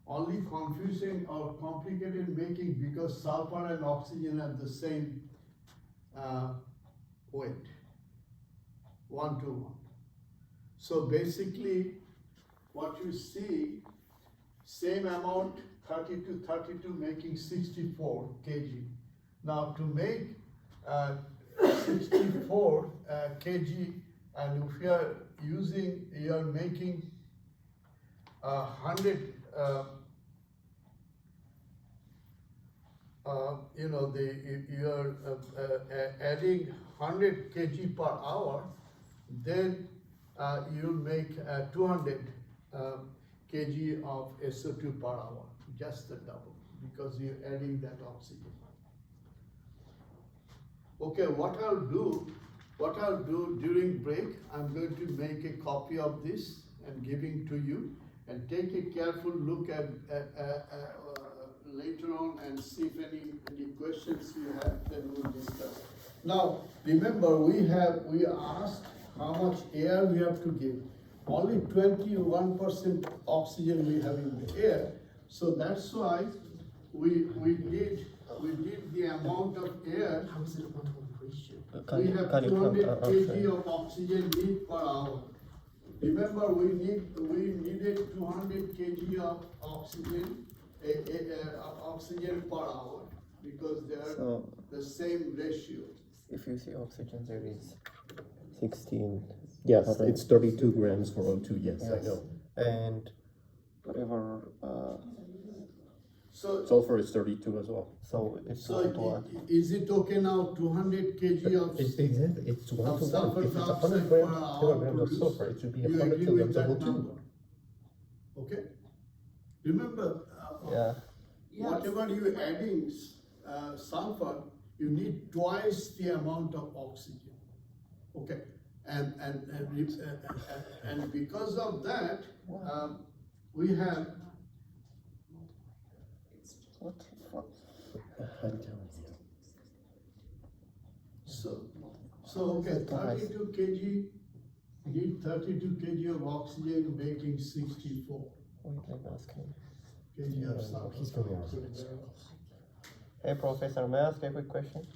Only confusing or complicated making because sulfur and oxygen have the same weight, 1:1. So basically, what you see, same amount, 32 making 64 kg. Now to make 64 kg, and if you are making 100, you are adding 100 kg per hour, then you'll make 200 kg of SO2 per hour, just the double, because you're adding that oxygen. Okay, what I'll do during break, I'm going to make a copy of this and giving to you, and take a careful look at later on and see if any questions you have, then we'll discuss. Now, remember, we asked how much air we have to give. Only 21% oxygen we have in the air, so that's why we did the amount of air. How is it a 1-to-1 ratio? We have 200 kg of oxygen need per hour. Remember, we needed 200 kg of oxygen, oxygen per hour, because they are the same ratio. If you see oxygen, there is 16. Yes, it's 32 grams for O2. Yes, I know. And whatever. So Sulfur is 32 as well. So it's So 1-to-1. is it okay now, 200 kg of? Exactly. It's 1 to 1. sulfur If it's dioxide 100 per kilograms of produced, sulfur, it should be you 100 agree with kilograms of that O2. number? Okay? Remember, Yeah. whatever you adding sulfur, you need twice the amount of oxygen. Okay? And because of that, we have What the fuck? so okay, 32 kg, need 32 kg of oxygen, making 64 Wait, let me ask him. kg of sulfur. he's going on. Hey, Professor, may I ask a quick question?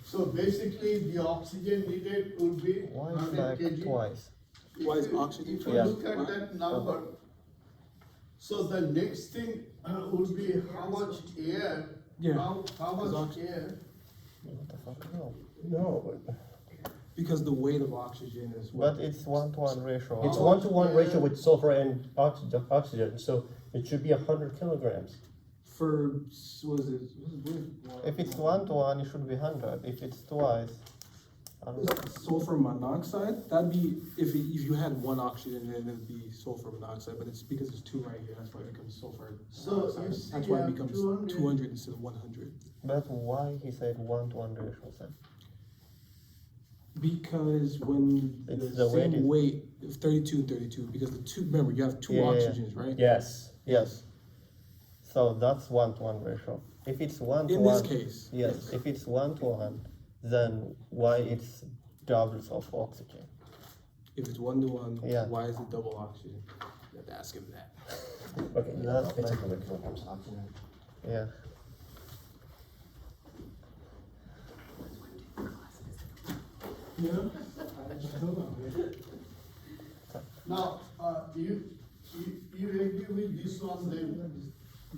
So basically, the oxygen needed would be Why 100 like kg. twice? Why is oxygen If you twice? look at that number, so the next thing would be how much air, Yeah, how because much air. What the fuck? No. No, because the weight of oxygen is But it's 1-to-1 ratio. it's How 1 to 1 much ratio air? with sulfur and oxygen, so it should be 100 kilograms. for what is it? If it's 1-to-1, it should be 100. If it's twice, I don't know. Sulfur monoxide, that'd be if you had one oxygen, then it'd be sulfur monoxide. But it's because there's two right here. That's why it becomes sulfur So monoxide. you see That's why you it have becomes 200. 200 instead of 100. But why he said 1-to-1 ratio then? Because when It's the the weight same is- weight, 32 and 32, because the two, remember, you have two Yeah, yeah, yeah. oxygens, right? Yes. Yes. So that's 1-to-1 ratio. If it's 1-to-1. In this case. Yes. If it's 1-to-1, then why it's doubles of oxygen? If it's 1-to-1, Yeah. why is it double oxygen? You have to ask him that. Okay. That's It's like- 100 kilograms of oxygen. Yeah. Yeah. Now, you agree with this one, then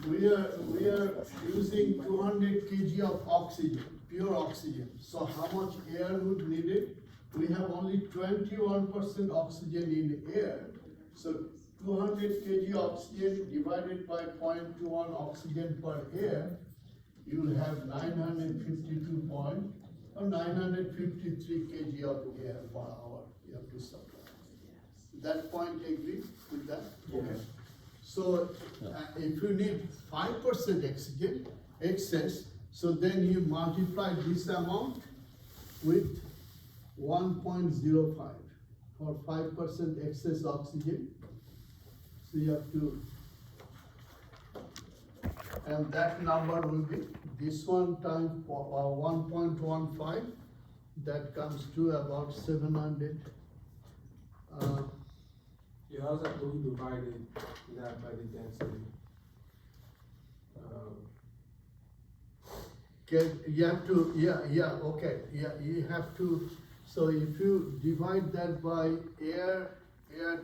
we are using 200 kg of oxygen, pure oxygen. So how much air would need it? We have only 21% oxygen in air. So 200 kg oxygen divided by 0.21 oxygen per air, you will have 953 kg of air per hour you have to supply. That point agree with that? Okay. So if you need 5% oxygen excess, so then you multiply this amount with 1.05 for 5% excess oxygen. So you have to, and that number will be this one times 1.15, that comes to about 700. Yeah, how's that, we divided that by the density? Okay, you have to, okay, you have to, so if you divide that by air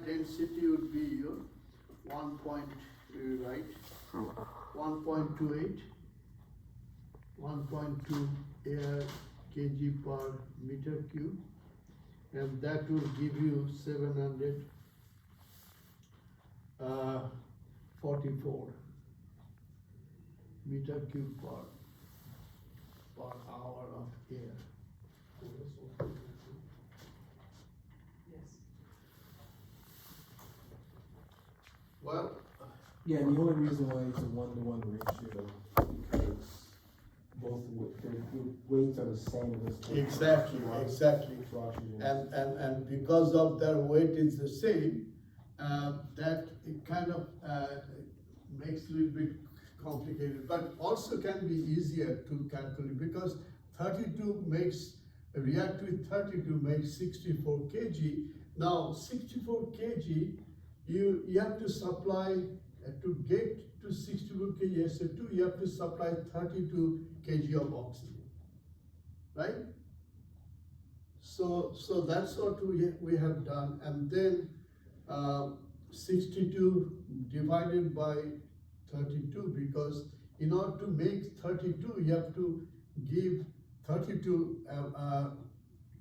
density would be your 1.28, 1.2 air kg per meter cube, and that will give you 744 meter cube per hour of air. Yes. Well, Yeah, and the only reason why it's a 1-to-1 ratio, because both the weights are the same in this case. exactly. For oxygen. And because of their weight is the same, that it kind of makes a little bit complicated, but also can be easier to calculate, because 32 makes, react with 32 makes 64 kg. Now 64 kg, you have to supply, to get to 64 kg SO2, you have to supply 32 kg of oxygen, right? So that's what we have done, and then 62 divided by 32, because in order to make 32, you have to give 32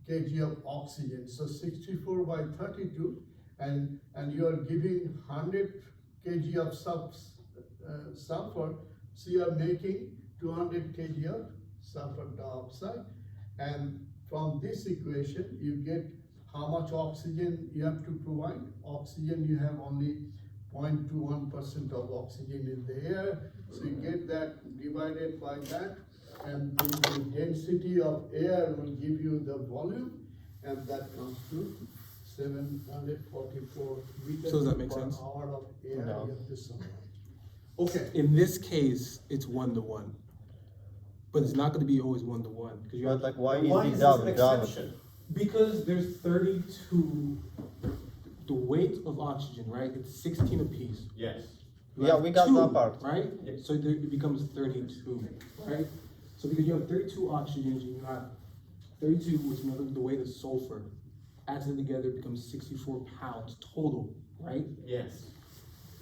kg of oxygen. So 64 by 32, and you are giving 100 kg of sulfur, so you are making 200 kg of sulfur dioxide, and from this equation you get how much oxygen you have to provide. Oxygen, you have only 0.21% of oxygen in the air, so you get that divided by that, and the density of air will give you the volume, and that comes to 744 meters So does that make per sense? hour of air No. you have to supply. Okay. In this case, it's 1-to-1, but it's not gonna be always 1-to-1, because you But have, like, why Why is is it this an double? exception? because there's 32, the weight of oxygen, right, it's 16 apiece. Yes. Yeah, we got Two, that part. right? Yeah. So there, it becomes 32, right? So because you have 32 oxygens, you have 32, which is the weight of sulfur, adds it together, it becomes 64 pounds total, right? Yes.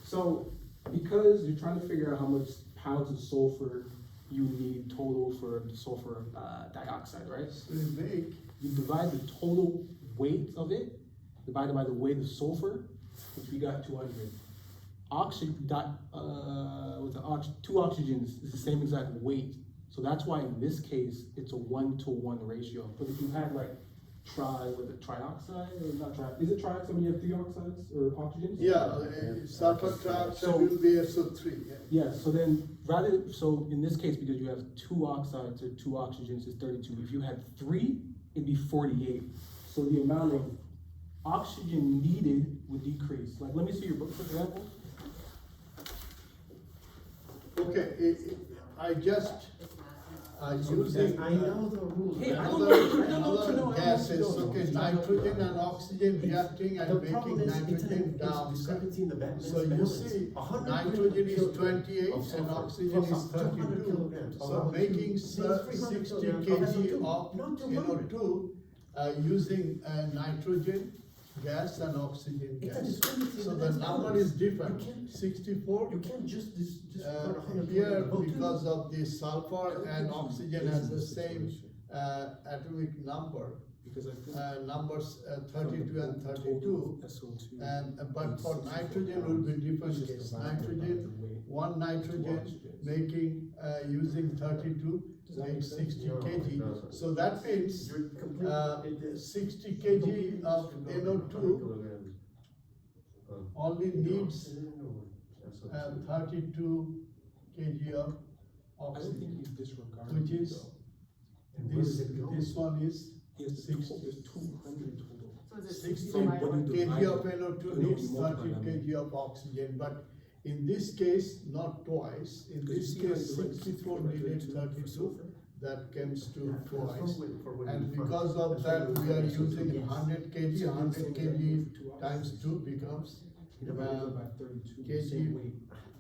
So because you're trying to figure out how much pounds of sulfur you need total for the sulfur dioxide, right? So you make, You divide the total weight of it, divided by the weight of sulfur, which we got 200. Two oxygens is the same exact weight. So that's why in this case, it's a 1-to-1 ratio. But if you had like trioxide, or not trioxide, is it trioxide when you have 3 oxides or oxygens? sulfur trioxide So- will be SO3, yeah. Yeah, so so in this case, because you have 2 oxides or 2 oxygens is 32. If you had 3, it'd be 48. So the amount of oxygen needed would decrease. Like, let me see your book, for example. Okay, using. I know the rules. Hey, I Another, don't know another to know. gases, I don't know. okay, nitrogen and oxygen reacting The and problem making is, it's nitrogen an dioxide. discrepancy in the balance. So you see, nitrogen is 28 and oxygen is 32. So making 60 kg of NO2 using nitrogen gas and oxygen gas. Exactly. So the number is different, You can't- 64. You can't just put 100 Here, kilogram. because of the sulfur and oxygen has the same atomic number, Because I think. numbers 32 and 32. SO2. And, but for nitrogen will be different case. Nitrogen, one nitrogen making, using 32 makes 60 kg. So that means, You're completely. 60 kg of NO2 only needs 32 kg of I don't think oxygen, he's disregarding. which it, is, though. And where does it go? this one is He has 60. there's 200 total. So is it 60 60 From divided when by? you kg of NO2 When you needs multiply 30 them. kg of oxygen, but in this case, not twice. In this case, 64 needed 32, that comes to twice. And because of that, we are using 100 kg, 100 kg times 2 becomes Divided by 32, kg. same weight.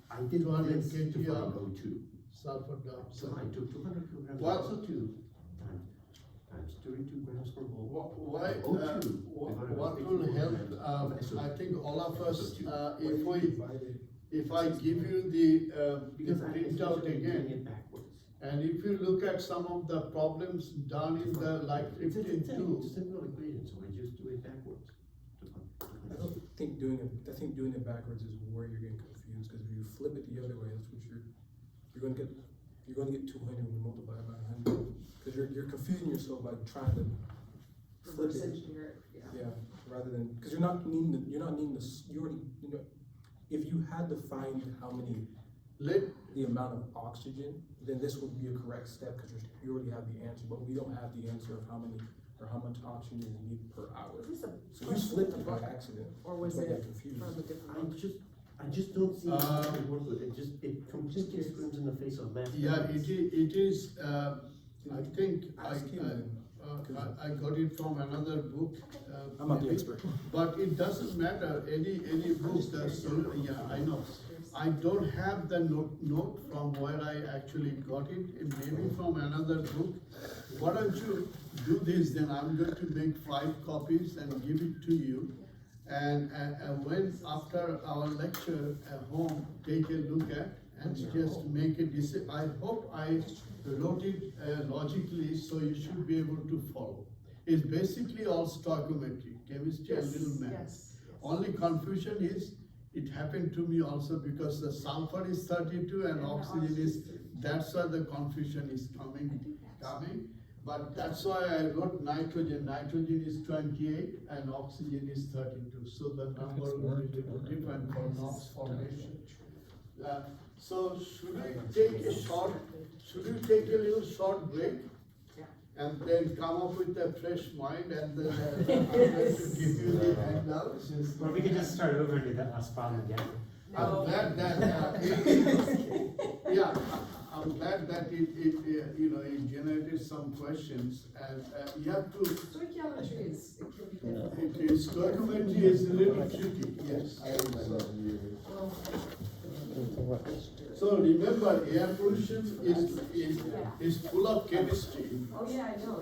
I did 200 this kg to find of O2. sulfur So dioxide. I took 200 kilograms of Well- SO2 times 32 grams per mole. What will help, I think all of us, if I give you the Because I printout doing again, it backwards. and if you look at some of the problems done in the like It's a 15.2, simple equation, so I just do it backwards. I don't think doing it backwards is where you're getting confused, because if you flip it the other way, that's what you're gonna get 200 when you multiply it by 100. Because you're confusing yourself by trying to flip Reverse it. engineer it, yeah. Yeah, rather than, because you're not needing you already, if you had to find how many, let, the amount of oxygen, then this would be a correct step, because you already have the answer, but we don't have the answer of how many, or how much oxygen is needed per hour. Is this a So you question flipped it by about- accident. Or was That's why I it got confused. from a different? I just don't see how it works with it, it completely screams in the face of math. yeah, it is, I think, Ask him then. I got it from another book. I'm not the maybe. expert. But it doesn't matter, any book, yeah, I know. I don't have the note from where I actually got it maybe from another book. Why don't you do this, then I'm going to make 5 copies and give it to you. And when, after our lecture at home, take a look at and just make a decision. I hope I wrote it logically, so you should be able to follow. It's basically all stoichiometry, chemistry and little math. Yes. Only confusion is, it happened to me also because the sulfur is 32 and oxygen is, that's why the confusion is coming. But that's why I wrote nitrogen. Nitrogen is 28 and oxygen is 32. So the number will be little different for NOx formation. So should we take a little short break? Yeah. And then come up with a fresh mind and then I'm going to give you the handouts. Or we could just start over and do that last problem again. I'm glad that, yeah, I'm glad that it generated some questions and you have to, Stoichiometry is, it can be difficult. stoichiometry is a little tricky, yes. So remember, air pollution is full of chemistry. Oh, yeah, I know.